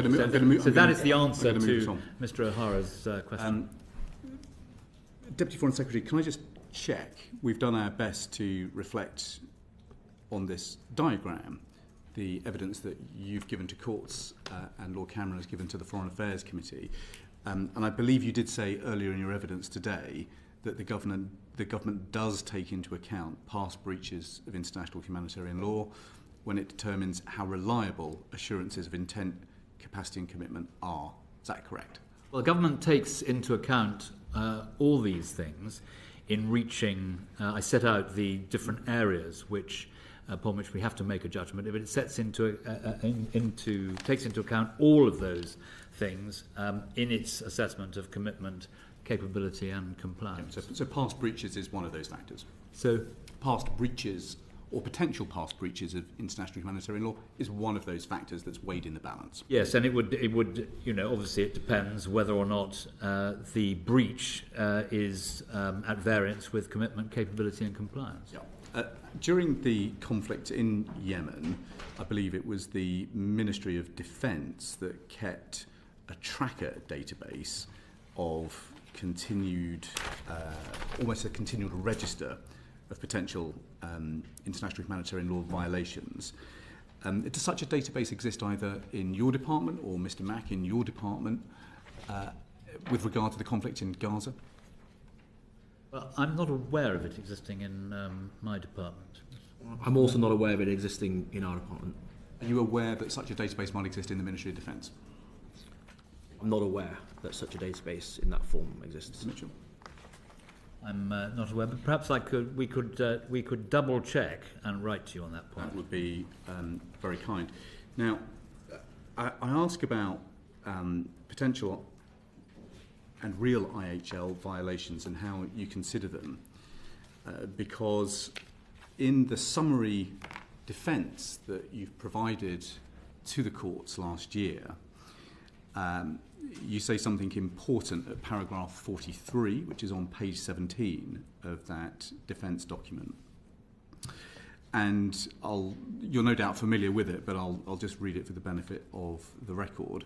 Speaker 7: So that is the answer to Mr. O'Hara's question.
Speaker 1: Deputy Foreign Secretary, can I just check? We've done our best to reflect on this diagram the evidence that you've given to courts and Lord Cameron has given to the Foreign Affairs Committee. And I believe you did say earlier in your evidence today that the government does take into account past breaches of international humanitarian law when it determines how reliable assurances of intent, capacity and commitment are. Is that correct?
Speaker 7: Well, the government takes into account all these things in reaching, I set out the different areas upon which we have to make a judgment, but it takes into account all of those things in its assessment of commitment, capability and compliance.
Speaker 1: So past breaches is one of those factors.
Speaker 7: So
Speaker 1: past breaches or potential past breaches of international humanitarian law is one of those factors that's weighed in the balance.
Speaker 7: Yes, and it would obviously it depends whether or not the breach is at variance with commitment, capability and compliance.
Speaker 1: Yeah. During the conflict in Yemen, I believe it was the Ministry of Defence that kept a tracker database of continued, almost a continual register of potential international humanitarian law violations. Does such a database exist either in your department or Mr. Mak in your department with regard to the conflict in Gaza?
Speaker 7: Well, I'm not aware of it existing in my department.
Speaker 3: I'm also not aware of it existing in our department.
Speaker 1: Are you aware that such a database might exist in the Ministry of Defence?
Speaker 3: I'm not aware that such a database in that form exists.
Speaker 1: Mr. Mitchell?
Speaker 7: I'm not aware, but perhaps we could double check and write to you on that point.
Speaker 1: That would be very kind. Now, I ask about potential and real IHL violations and how you consider them, because in the summary defence that you've provided to the courts last year, you say something important at paragraph 43, which is on page 17 of that defence document. And you're no doubt familiar with it, but I'll just read it for the benefit of the record.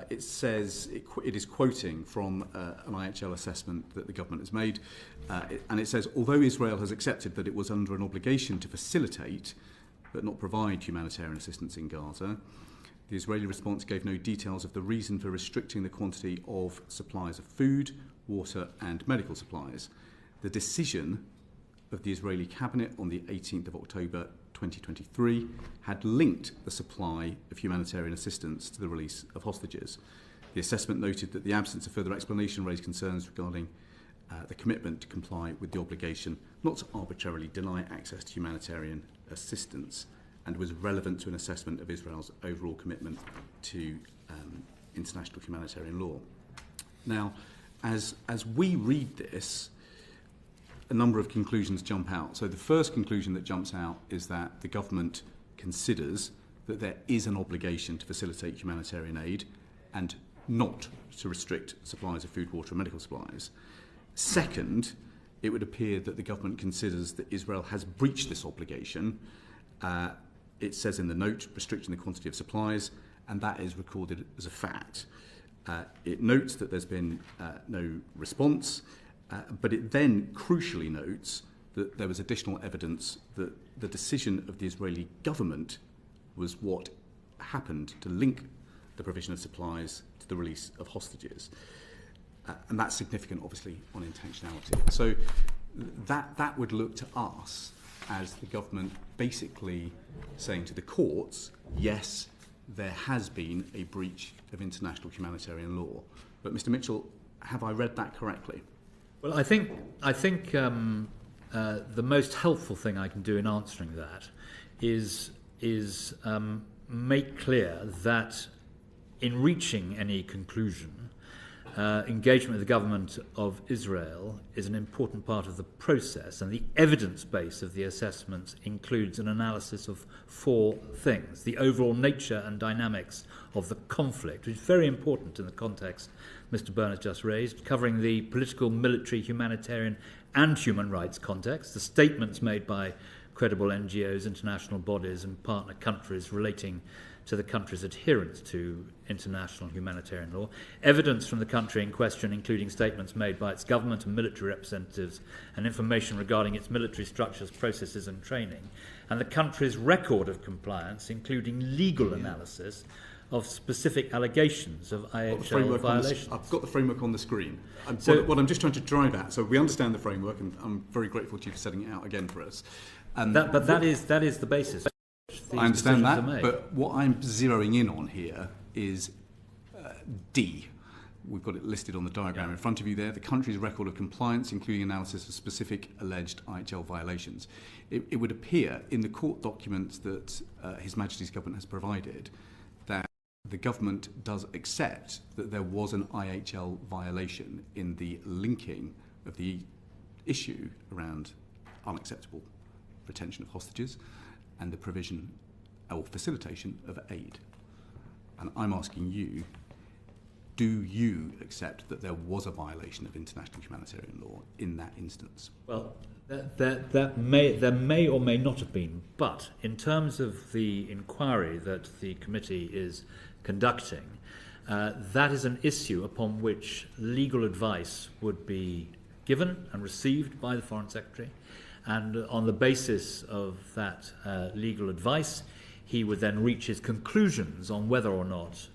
Speaker 1: It says, it is quoting from an IHL assessment that the government has made, and it says, although Israel has accepted that it was under an obligation to facilitate but not provide humanitarian assistance in Gaza, the Israeli response gave no details of the reason for restricting the quantity of supplies of food, water and medical supplies. The decision of the Israeli cabinet on the 18th of October 2023 had linked the supply of humanitarian assistance to the release of hostages. The assessment noted that the absence of further explanation raised concerns regarding the commitment to comply with the obligation not to arbitrarily deny access to humanitarian assistance, and was relevant to an assessment of Israel's overall commitment to international humanitarian law. Now, as we read this, a number of conclusions jump out. So the first conclusion that jumps out is that the government considers that there is an obligation to facilitate humanitarian aid and not to restrict supplies of food, water and medical supplies. Second, it would appear that the government considers that Israel has breached this obligation. It says in the note, restricting the quantity of supplies, and that is recorded as a fact. It notes that there's been no response, but it then crucially notes that there was additional evidence that the decision of the Israeli government was what happened to link the provision of supplies to the release of hostages. And that's significant, obviously, on intentionality. So that would look to us as the government basically saying to the courts, yes, there has been a breach of international humanitarian law. But Mr. Mitchell, have I read that correctly?
Speaker 7: Well, I think the most helpful thing I can do in answering that is make clear that in reaching any conclusion, engagement with the government of Israel is an important part of the process, and the evidence base of the assessments includes an analysis of four things: the overall nature and dynamics of the conflict, which is very important in the context Mr. Byrne has just raised, covering the political, military, humanitarian and human rights context, the statements made by credible NGOs, international bodies and partner countries relating to the country's adherence to international humanitarian law, evidence from the country in question, including statements made by its government and military representatives and information regarding its military structures, processes and training, and the country's record of compliance, including legal analysis of specific allegations of IHL violations.
Speaker 1: I've got the framework on the screen. What I'm just trying to drive at, so we understand the framework, and I'm very grateful to you for setting it out again for us.
Speaker 7: That is the basis.
Speaker 1: I understand that, but what I'm zeroing in on here is D. We've got it listed on the diagram in front of you there. The country's record of compliance, including analysis of specific alleged IHL violations. It would appear in the court documents that His Majesty's government has provided that the government does accept that there was an IHL violation in the linking of the issue around unacceptable retention of hostages and the provision or facilitation of aid. And I'm asking you, do you accept that there was a violation of international humanitarian law in that instance?
Speaker 7: Well, there may or may not have been, but in terms of the inquiry that the committee is conducting, that is an issue upon which legal advice would be given and received by the Foreign Secretary, And on the basis of that legal advice, he would then reach his conclusions on whether or not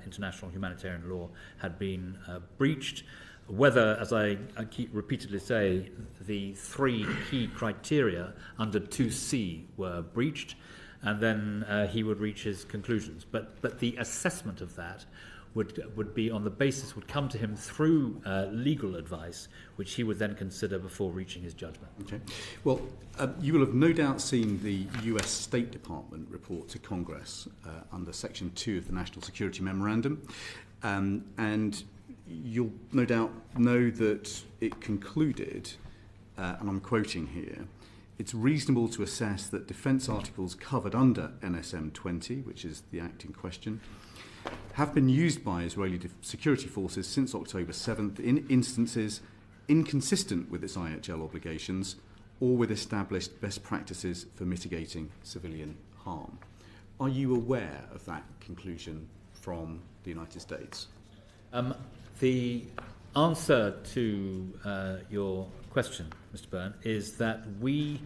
Speaker 7: international humanitarian law had been breached, whether, as I keep repeatedly say, the three key criteria under 2C were breached, and then he would reach his conclusions. But the assessment of that would be on the basis, would come to him through legal advice, which he would then consider before reaching his judgment.
Speaker 1: Okay. Well, you will have no doubt seen the US State Department report to Congress under Section 2 of the National Security Memorandum, and you'll no doubt know that it concluded, and I'm quoting here, "It's reasonable to assess that defence articles covered under NSM 20, which is the act in question, have been used by Israeli security forces since October 7th in instances inconsistent with its IHL obligations or with established best practices for mitigating civilian harm." Are you aware of that conclusion from the United States?
Speaker 7: The answer to your question, Mr. Byrne, is that we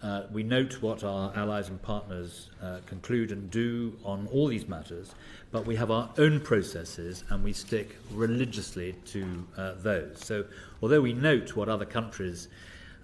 Speaker 7: note what our allies and partners conclude and do on all these matters, but we have our own processes and we stick religiously to those. So although we note what other countries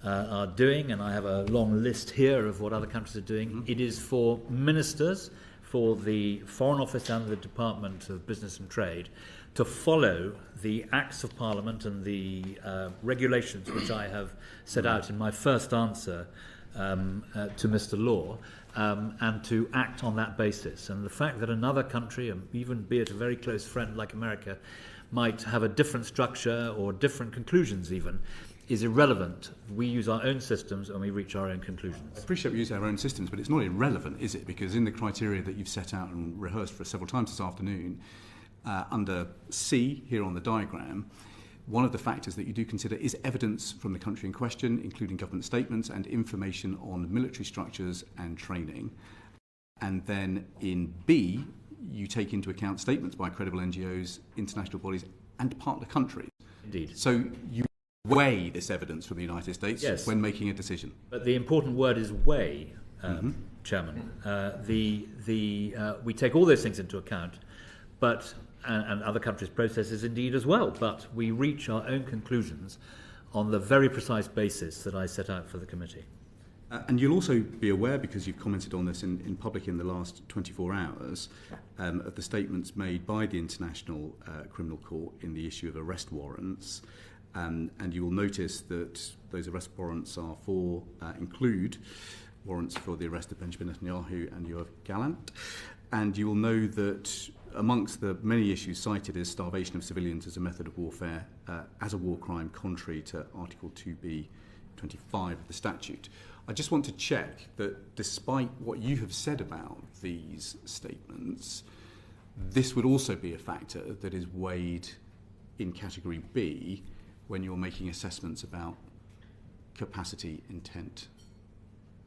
Speaker 7: are doing, and I have a long list here of what other countries are doing, it is for ministers, for the Foreign Office and the Department of Business and Trade to follow the Acts of Parliament and the regulations which I have set out in my first answer to Mr. Law, and to act on that basis. And the fact that another country, even be it a very close friend like America, might have a different structure or different conclusions even, is irrelevant. We use our own systems and we reach our own conclusions.
Speaker 1: I appreciate we use our own systems, but it's not irrelevant, is it? Because in the criteria that you've set out and rehearsed for several times this afternoon, under C, here on the diagram, one of the factors that you do consider is evidence from the country in question, including government statements and information on military structures and training. And then in B, you take into account statements by credible NGOs, international bodies, and partner countries.
Speaker 7: Indeed.
Speaker 1: So you weigh this evidence from the United States when making a decision.
Speaker 7: But the important word is weigh, Chairman. We take all those things into account, but and other countries' processes indeed as well, but we reach our own conclusions on the very precise basis that I set out for the committee.
Speaker 1: And you'll also be aware, because you've commented on this in public in the last 24 hours, of the statements made by the International Criminal Court in the issue of arrest warrants. And you will notice that those arrest warrants are include warrants for the arrest of Benjamin Netanyahu and Yoav Gallant. And you will know that amongst the many issues cited is starvation of civilians as a method of warfare, as a war crime contrary to Article 2B 25 of the statute. I just want to check that despite what you have said about these statements, this would also be a factor that is weighed in Category B when you're making assessments about capacity, intent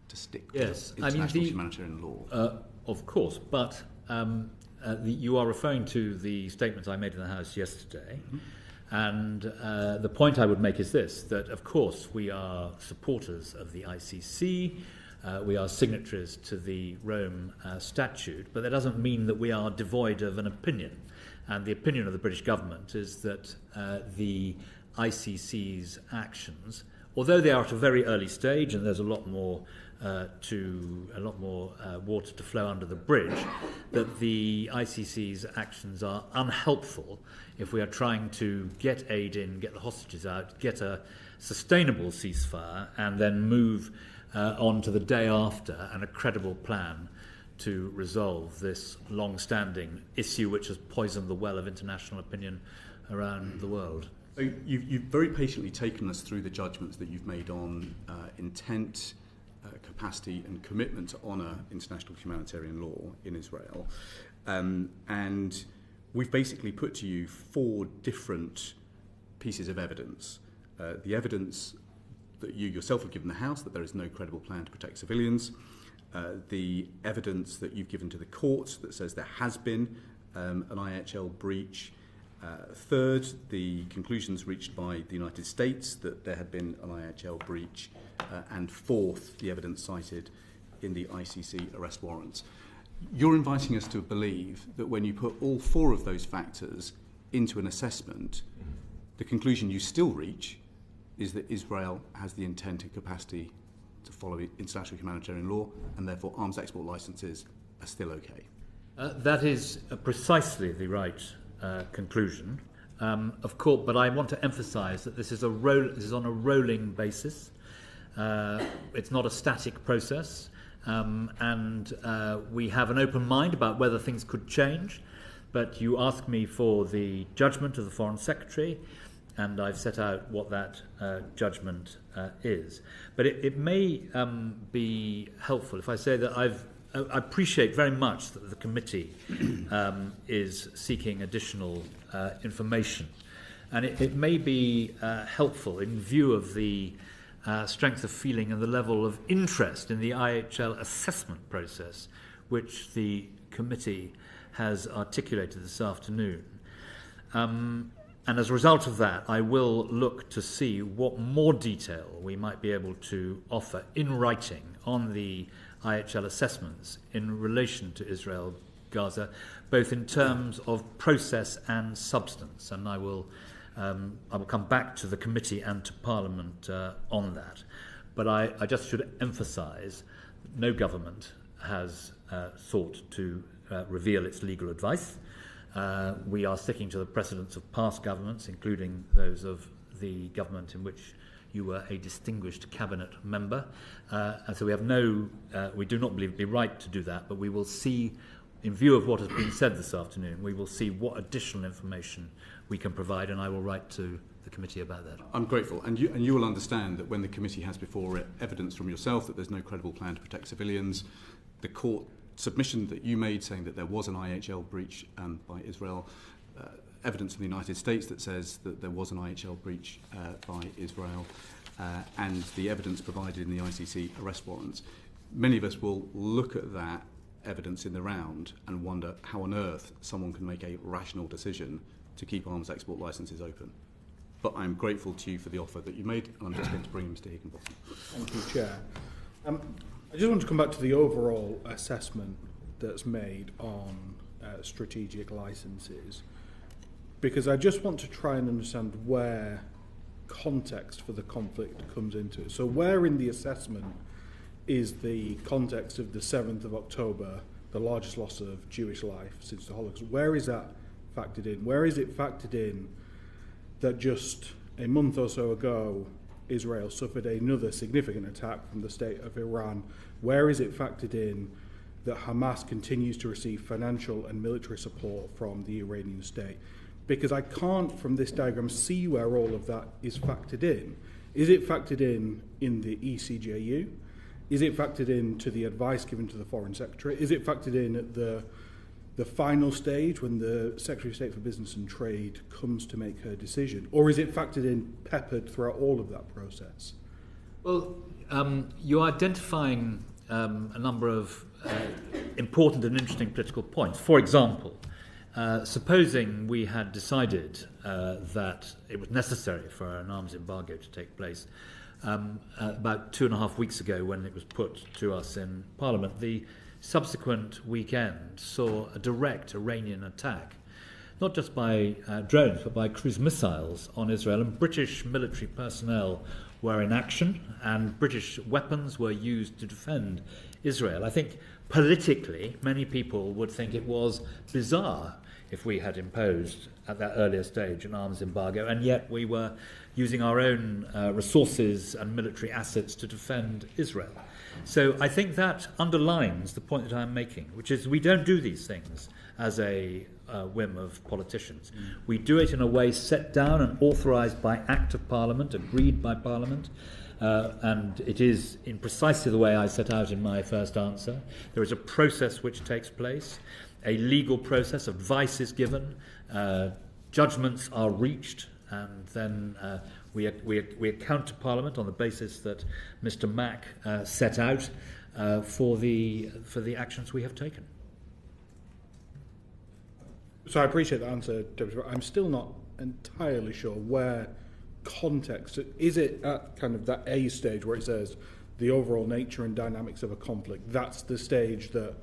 Speaker 1: to stick with international humanitarian law.
Speaker 7: Of course, but you are referring to the statements I made in the House yesterday, and the point I would make is this, that of course we are supporters of the ICC, we are signatories to the Rome Statute, but that doesn't mean that we are devoid of an opinion. And the opinion of the British government is that the ICC's actions, although they are at a very early stage and there's a lot more water to flow under the bridge, that the ICC's actions are unhelpful if we are trying to get aid in, get the hostages out, get a sustainable ceasefire, and then move on to the day after and a credible plan to resolve this long-standing issue which has poisoned the well of international opinion around the world.
Speaker 1: So you've very patiently taken us through the judgments that you've made on intent, capacity and commitment to honour international humanitarian law in Israel. And we've basically put to you 4 different pieces of evidence. The evidence that you yourself have given the House that there is no credible plan to protect civilians, the evidence that you've given to the court that says there has been an IHL breach, Third, the conclusions reached by the United States that there had been an IHL breach. And fourth, the evidence cited in the ICC arrest warrants. You're inviting us to believe that when you put all four of those factors into an assessment, the conclusion you still reach is that Israel has the intent and capacity to follow international humanitarian law, and therefore arms export licences are still okay.
Speaker 7: That is precisely the right conclusion, of course. But I want to emphasise that this is on a rolling basis. It's not a static process, and we have an open mind about whether things could change. But you ask me for the judgment of the Foreign Secretary, and I've set out what that judgment is. But it may be helpful if I say that I appreciate very much that the committee is seeking additional information. And it may be helpful in view of the strength of feeling and the level of interest in the IHL assessment process, which the committee has articulated this afternoon. And as a result of that, I will look to see what more detail we might be able to offer in writing on the IHL assessments in relation to Israel, Gaza, both in terms of process and substance. And I will come back to the committee and to Parliament on that. But I just should emphasise that no government has sought to reveal its legal advice. We are sticking to the precedents of past governments, including those of the government in which you were a distinguished cabinet member. And so we do not believe it to be right to do that, but we will see, in view of what has been said this afternoon, we will see what additional information we can provide, and I will write to the committee about that.
Speaker 1: I'm grateful, and you will understand that when the committee has before it evidence from yourself that there's no credible plan to protect civilians, the court submission that you made saying that there was an IHL breach by Israel, evidence from the United States that says that there was an IHL breach by Israel, and the evidence provided in the ICC arrest warrants. Many of us will look at that evidence in the round and wonder how on earth someone can make a rational decision to keep arms export licences open. But I'm grateful to you for the offer that you made, and I'm just going to bring Mr Higginbotham.
Speaker 6: Thank you, Chair. I just want to come back to the overall assessment that's made on strategic licences, because I just want to try and understand where context for the conflict comes into it. So where in the assessment is the context of the 7th of October, the largest loss of Jewish life since the Holocaust? Where is that factored in? Where is it factored in that just a month or so ago Israel suffered another significant attack from the state of Iran? Where is it factored in that Hamas continues to receive financial and military support from the Iranian state? Because I can't, from this diagram, see where all of that is factored in. Is it factored in the ECJU? Is it factored into the advice given to the Foreign Secretary? Is it factored in at the final stage when the Secretary of State for Business and Trade comes to make her decision? Or is it factored in, peppered throughout all of that process?
Speaker 7: Well, you're identifying a number of important and interesting political points. For example, supposing we had decided that it was necessary for an arms embargo to take place about 2.5 weeks ago when it was put to us in Parliament, the subsequent weekend saw a direct Iranian attack, not just by drones, but by cruise missiles on Israel, and British military personnel were in action, and British weapons were used to defend Israel. I think politically, many people would think it was bizarre if we had imposed at that earlier stage an arms embargo, and yet we were using our own resources and military assets to defend Israel. So I think that underlines the point that I'm making, which is we don't do these things as a whim of politicians. We do it in a way set down and authorised by Act of Parliament, agreed by Parliament, and it is in precisely the way I set out in my first answer. There is a process which takes place, a legal process, advice is given, judgments are reached, and then we account to Parliament on the basis that Mr Mak set out for the actions we have taken.
Speaker 6: So I appreciate the answer, Deputy, but I'm still not entirely sure where context, is it at kind of that A stage where it says the overall nature and dynamics of a conflict, that's the stage that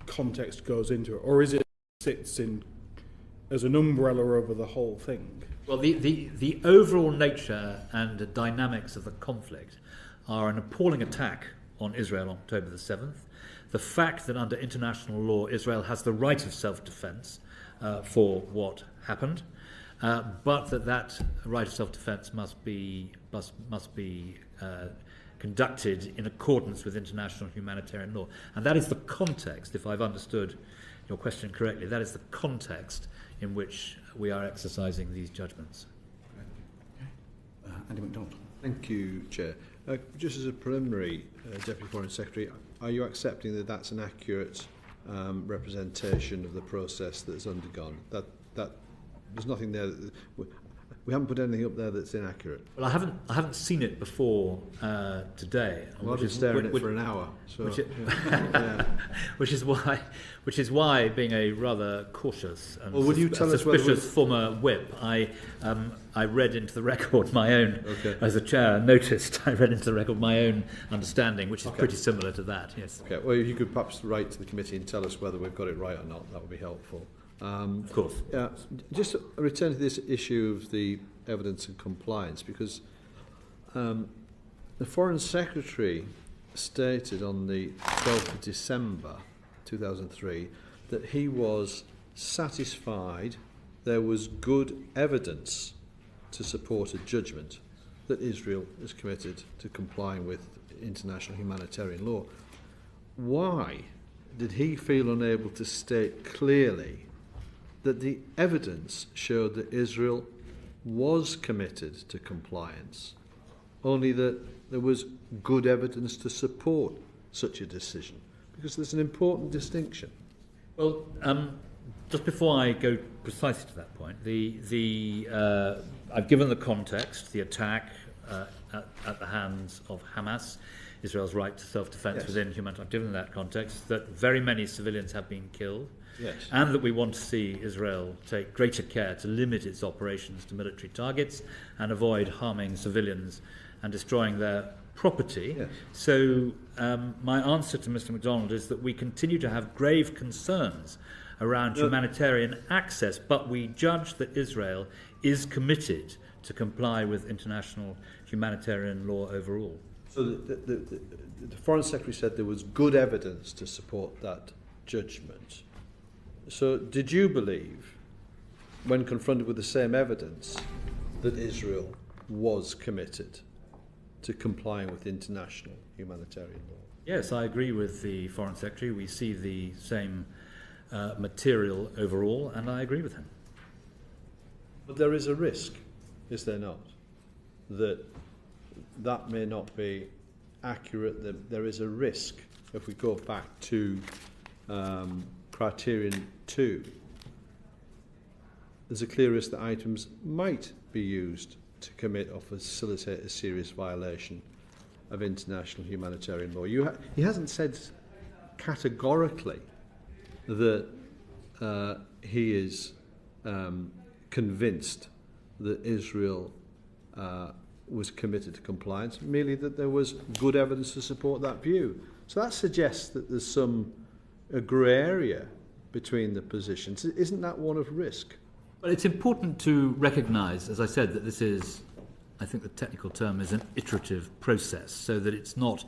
Speaker 6: context goes into it, or is it sits in as an umbrella over the whole thing?
Speaker 7: Well, the overall nature and the dynamics of the conflict are an appalling attack on Israel on October the 7th. The fact that under international law Israel has the right of self-defense for what happened, but that right of self-defense must be conducted in accordance with international humanitarian law. And that is the context, if I've understood your question correctly, that is the context in which we are exercising these judgments.
Speaker 1: Andy MacDonald.
Speaker 8: Thank you, Chair. Just as a preliminary, Deputy Foreign Secretary, are you accepting that that's an accurate representation of the process that's undergone? That there's nothing there. We haven't put anything up there that's inaccurate.
Speaker 7: Well, I haven't seen it before today.
Speaker 8: Well, I've been staring at it for an hour. So,
Speaker 7: which is why, being a rather cautious and
Speaker 8: would you tell us
Speaker 7: suspicious former whip, I read into the record my own, as a chair noticed, I read into the record my own understanding, which is pretty similar to that. Yes.
Speaker 8: Okay. Well, if you could perhaps write to the committee and tell us whether we've got it right or not, that would be helpful.
Speaker 7: Of course.
Speaker 8: Just to return to this issue of the evidence and compliance, because the Foreign Secretary stated on the 12th of December 2003 that he was satisfied there was good evidence to support a judgment that Israel is committed to complying with international humanitarian law. Why did he feel unable to state clearly that the evidence showed that Israel was committed to compliance, only that there was good evidence to support such a decision? Because there's an important distinction.
Speaker 7: Well, just before I go precisely to that point, I've given the context, the attack at the hands of Hamas, Israel's right to self-defense within humanitarian. I've given that context, that very many civilians have been killed. Yes. And that we want to see Israel take greater care to limit its operations to military targets and avoid harming civilians and destroying their property. Yes. So my answer to Mr. MacDonald is that we continue to have grave concerns around humanitarian access, but we judge that Israel is committed to comply with international humanitarian law overall.
Speaker 8: So the Foreign Secretary said there was good evidence to support that judgment. So did you believe, when confronted with the same evidence, that Israel was committed to complying with international humanitarian law?
Speaker 7: Yes, I agree with the Foreign Secretary. We see the same material overall, and I agree with him.
Speaker 8: But there is a risk, is there not, that may not be accurate, that there is a risk, if we go back to criterion 2, there's a clear risk that items might be used to commit or facilitate a serious violation of international humanitarian law. He hasn't said categorically that he is convinced that Israel was committed to compliance, merely that there was good evidence to support that view. So that suggests that there's a grey area between the positions. Isn't that one of risk?
Speaker 7: Well, it's important to recognise, as I said, that this is, I think the technical term is an iterative process, so that it's not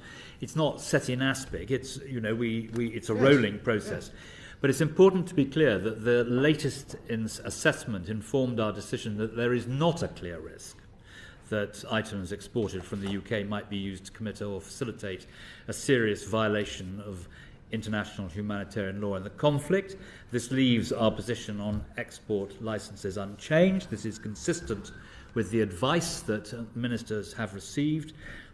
Speaker 7: set in aspic. It's it's a rolling process. Yes. But it's important to be clear that the latest assessment informed our decision that there is not a clear risk that items exported from the UK might be used to commit or facilitate a serious violation of international humanitarian law in the conflict. This leaves our position on export licences unchanged. This is consistent with the advice that ministers have received.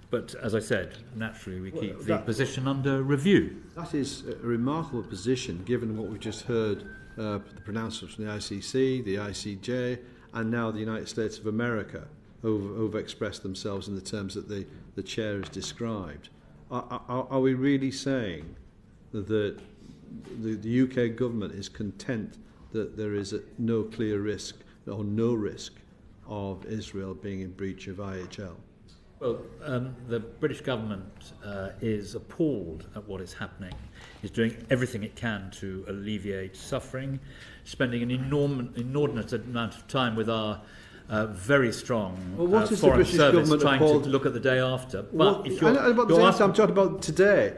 Speaker 7: But as I said, naturally we keep the position under review.
Speaker 8: That is a remarkable position, given what we've just heard, the pronouncements from the ICC, the ICJ, and now the United States of America, who've expressed themselves in the terms that the chair has described. Are we really saying that the UK government is content that there is no clear risk or no risk of Israel being in breach of IHL?
Speaker 7: Well, the British government is appalled at what is happening. It's doing everything it can to alleviate suffering, spending an inordinate amount of time with our very strong foreign service trying to look at the day after. But if
Speaker 8: I'm talking about today.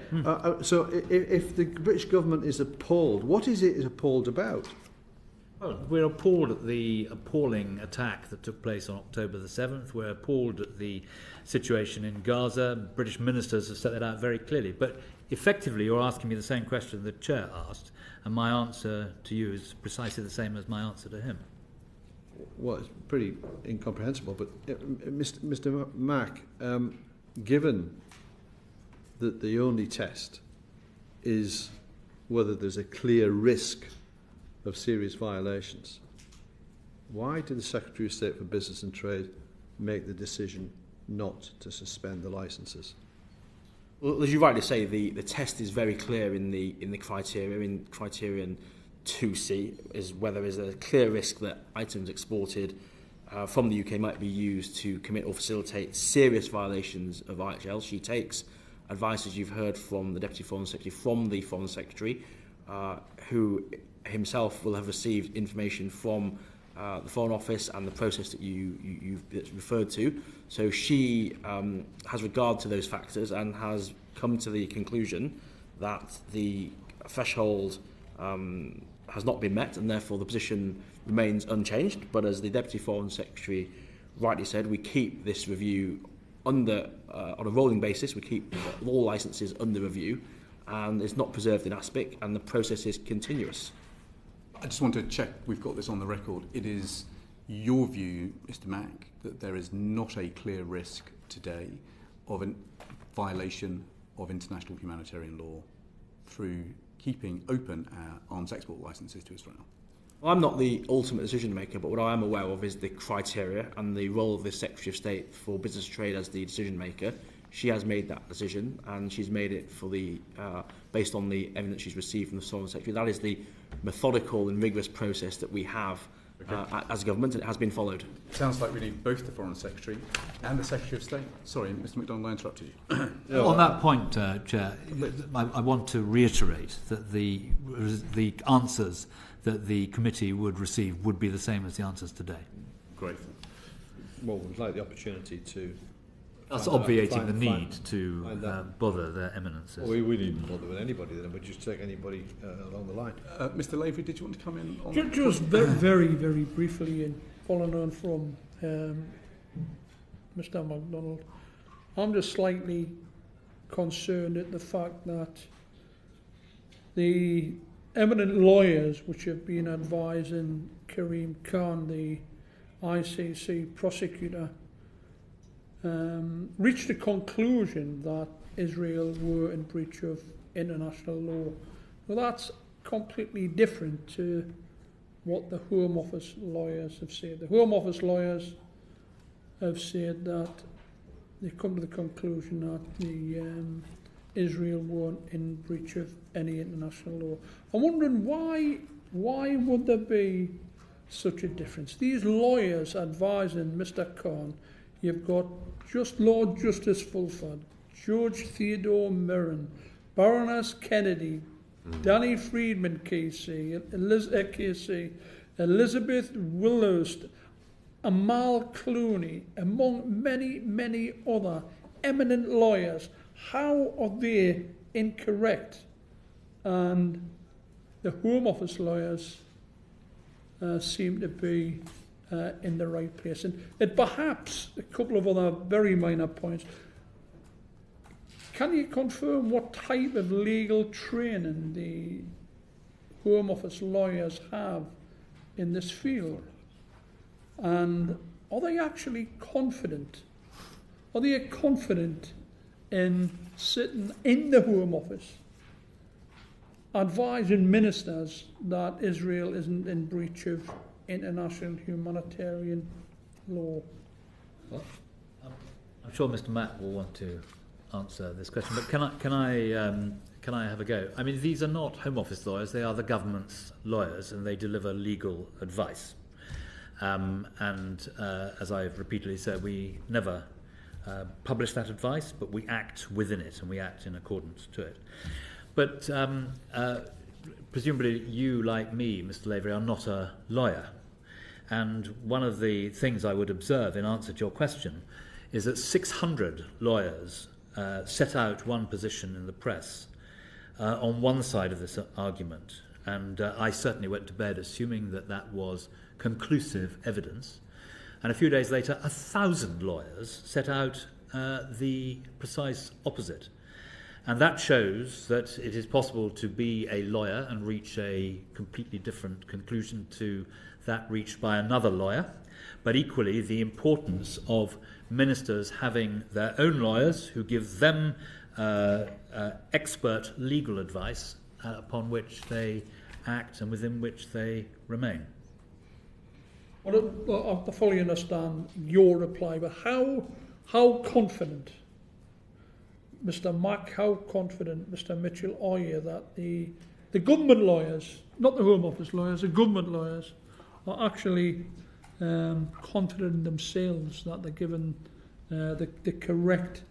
Speaker 8: So if the British government is appalled, what is it appalled about?
Speaker 7: Well, we're appalled at the appalling attack that took place on October the 7th. We're appalled at the situation in Gaza. British ministers have set that out very clearly. But effectively, you're asking me the same question the Chair asked, and my answer to you is precisely the same as my answer to him.
Speaker 8: Well, it's pretty incomprehensible. But Mr. Mak, given that the only test is whether there's a clear risk of serious violations, why did the Secretary of State for Business and Trade make the decision not to suspend the licences?
Speaker 3: Well, as you rightly say, the test is very clear in the criteria. In criterion 2C is whether there is a clear risk that items exported from the UK might be used to commit or facilitate serious violations of IHL. She takes advice, as you've heard, from the Deputy Foreign Secretary, from the Foreign Secretary, who himself will have received information from the Foreign Office and the process that you've referred to. So she has regard to those factors and has come to the conclusion that the threshold has not been met, and therefore the position remains unchanged. But as the Deputy Foreign Secretary rightly said, we keep this review under on a rolling basis. We keep all licences under review, and it's not preserved in aspic, and the process is continuous.
Speaker 1: I just want to check we've got this on the record. It is your view, Mr. Mak, that there is not a clear risk today of a violation of international humanitarian law through keeping open our arms export licences to Israel?
Speaker 3: Well, I'm not the ultimate decision maker, but what I am aware of is the criteria and the role of the Secretary of State for Business and Trade as the decision maker. She has made that decision, and she's made it for the based on the evidence she's received from the Foreign Secretary. That is the methodical and rigorous process that we have as a government, and it has been followed.
Speaker 1: Sounds like really both the Foreign Secretary and the Secretary of State. Sorry, Mr. MacDonald, I interrupted you.
Speaker 7: On that point, Chair, I want to reiterate that the answers that the committee would receive would be the same as the answers today.
Speaker 1: Great.
Speaker 8: Well, we'd like the opportunity to...
Speaker 7: That's obviating the need to bother their eminences.
Speaker 8: Well, we wouldn't even bother with anybody then, we'd just take anybody along the line.
Speaker 1: Mr. Lavery, did you want to come in on
Speaker 10: just very briefly, and following on from Mr. MacDonald, I'm just slightly concerned at the fact that the eminent lawyers which have been advising Karim Khan, the ICC prosecutor, reached the conclusion that Israel were in breach of international law. Well, that's completely different to what the Home Office lawyers have said. The Home Office lawyers have said that they come to the conclusion that Israel weren't in breach of any international law. I'm wondering why would there be such a difference? These lawyers advising Mr. Khan, you've got Lord Justice Fulford, George Theodore Mirren, Baroness Kennedy, Danny Friedman KC, Elizabeth Willowst, Amal Clooney, among many other eminent lawyers. How are they incorrect? And the Home Office lawyers seem to be in the right place. And perhaps a couple of other very minor points. Can you confirm what type of legal training the Home Office lawyers have in this field? And are they actually confident? Are they confident in sitting in the Home Office advising ministers that Israel isn't in breach of international humanitarian law?
Speaker 7: Well, I'm sure Mr. Mack will want to answer this question, but can I can I have a go? I mean, these are not Home Office lawyers, they are the government's lawyers, and they deliver legal advice. As I've repeatedly said, we never publish that advice, but we act within it, and we act in accordance to it. But presumably you, like me, Mr. Lavery, are not a lawyer. And one of the things I would observe in answer to your question is that 600 lawyers set out one position in the press on one side of this argument. And I certainly went to bed assuming that that was conclusive evidence. And a few days later, 1,000 lawyers set out the precise opposite. And that shows that it is possible to be a lawyer and reach a completely different conclusion to that reached by another lawyer. But equally, the importance of ministers having their own lawyers who give them expert legal advice upon which they act and within which they remain.
Speaker 10: Well, I fully understand your reply, but how confident, Mr. Mak, how confident, Mr. Mitchell, are you that the government lawyers, not the Home Office lawyers, the government lawyers, are actually confident in themselves that they're given the correct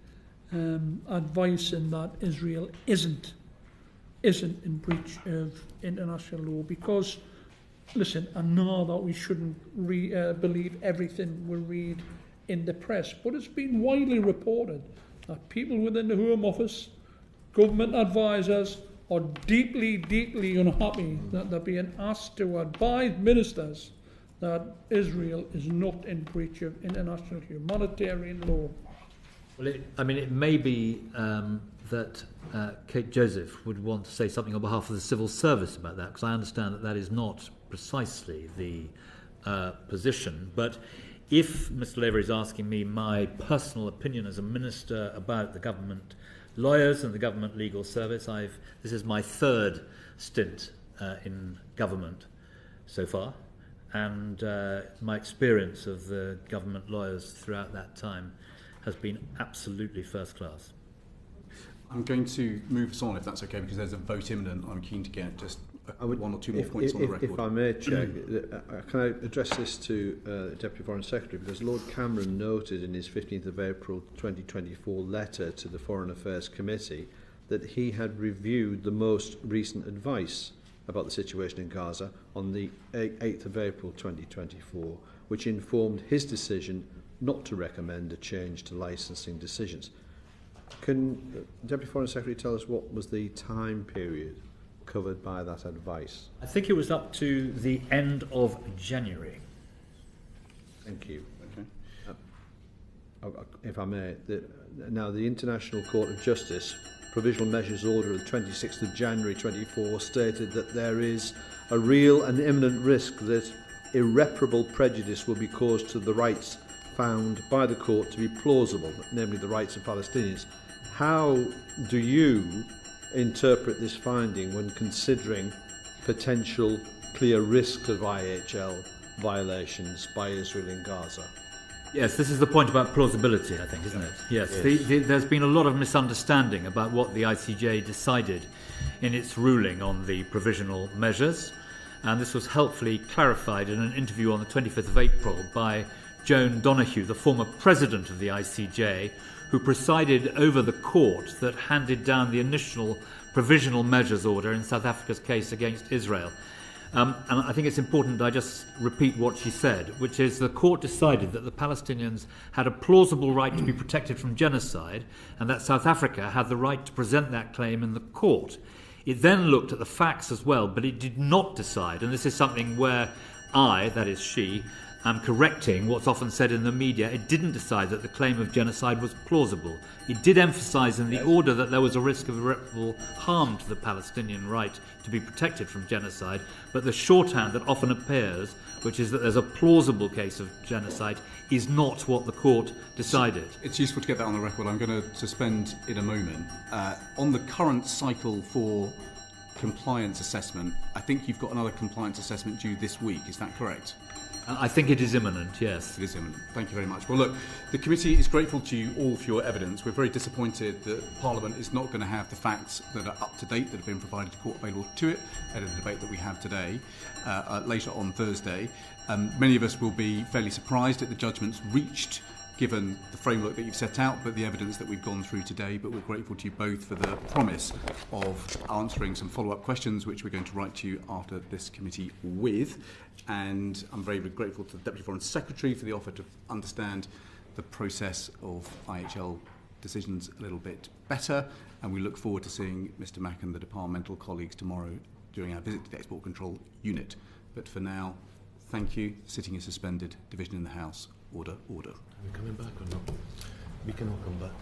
Speaker 10: advice in that Israel isn't in breach of international law? Because, listen, I know that we shouldn't believe everything we read in the press, but it's been widely reported that people within the Home Office, government advisors, are deeply, deeply unhappy that they're being asked to advise ministers that Israel is not in breach of international humanitarian law.
Speaker 7: Well, it may be that Kate Joseph would want to say something on behalf of the civil service about that, because I understand that that is not precisely the position. But if Mr. Lavery is asking me my personal opinion as a minister about the government lawyers and the government legal service, this is my third stint in government so far, and my experience of the government lawyers throughout that time has been absolutely first class.
Speaker 1: I'm going to move us on, if that's okay, because there's a vote imminent. I'm keen to get just one or two more points on the record.
Speaker 8: If I may, Chair, can I address this to the Deputy Foreign Secretary? Because Lord Cameron noted in his 15th of April 2024 letter to the Foreign Affairs Committee that he had reviewed the most recent advice about the situation in Gaza on the 8th of April 2024, which informed his decision not to recommend a change to licensing decisions. Can the Deputy Foreign Secretary tell us what was the time period covered by that advice?
Speaker 7: I think it was up to the end of January.
Speaker 8: Thank you.
Speaker 1: Okay.
Speaker 8: If I may, now the International Court of Justice Provisional Measures Order of the 26th of January 24 stated that there is a real and imminent risk that irreparable prejudice will be caused to the rights found by the court to be plausible, namely the rights of Palestinians. How do you interpret this finding when considering potential clear risk of IHL violations by Israel in Gaza?
Speaker 7: Yes, this is the point about plausibility, I think, isn't it? Yes. There's been a lot of misunderstanding about what the ICJ decided in its ruling on the provisional measures, and this was helpfully clarified in an interview on the 25th of April by Joan Donoghue, the former president of the ICJ, who presided over the court that handed down the initial provisional measures order in South Africa's case against Israel. And I think it's important I just repeat what she said, which is the court decided that the Palestinians had a plausible right to be protected from genocide and that South Africa had the right to present that claim in the court. It then looked at the facts as well, but it did not decide, and this is something where I, that is she, am correcting what's often said in the media. It didn't decide that the claim of genocide was plausible. It did emphasise in the order that there was a risk of irreparable harm to the Palestinian right to be protected from genocide, but the shorthand that often appears, which is that there's a plausible case of genocide, is not what the court decided.
Speaker 1: It's useful to get that on the record. I'm going to suspend in a moment. On the current cycle for compliance assessment. I think you've got another compliance assessment due this week, is that correct?
Speaker 7: I think it is imminent, yes.
Speaker 1: It is imminent. Thank you very much. Well, look, the committee is grateful to you all for your evidence. We're very disappointed that Parliament is not going to have the facts that are up to date, that have been provided to court available to it, at the debate that we have today, later on Thursday. Many of us will be fairly surprised at the judgments reached, given the framework that you've set out, but the evidence that we've gone through today. But we're grateful to you both for the promise of answering some follow-up questions, which we're going to write to you after this committee with. And I'm very grateful to the Deputy Foreign Secretary for the offer to understand the process of IHL decisions a little bit better. And we look forward to seeing Mr. Mak and the departmental colleagues tomorrow during our visit to the Export Control Unit. But for now, thank you. Sitting is suspended. Division in the House. Order, order.
Speaker 2: Are we coming back or not? We can all come back.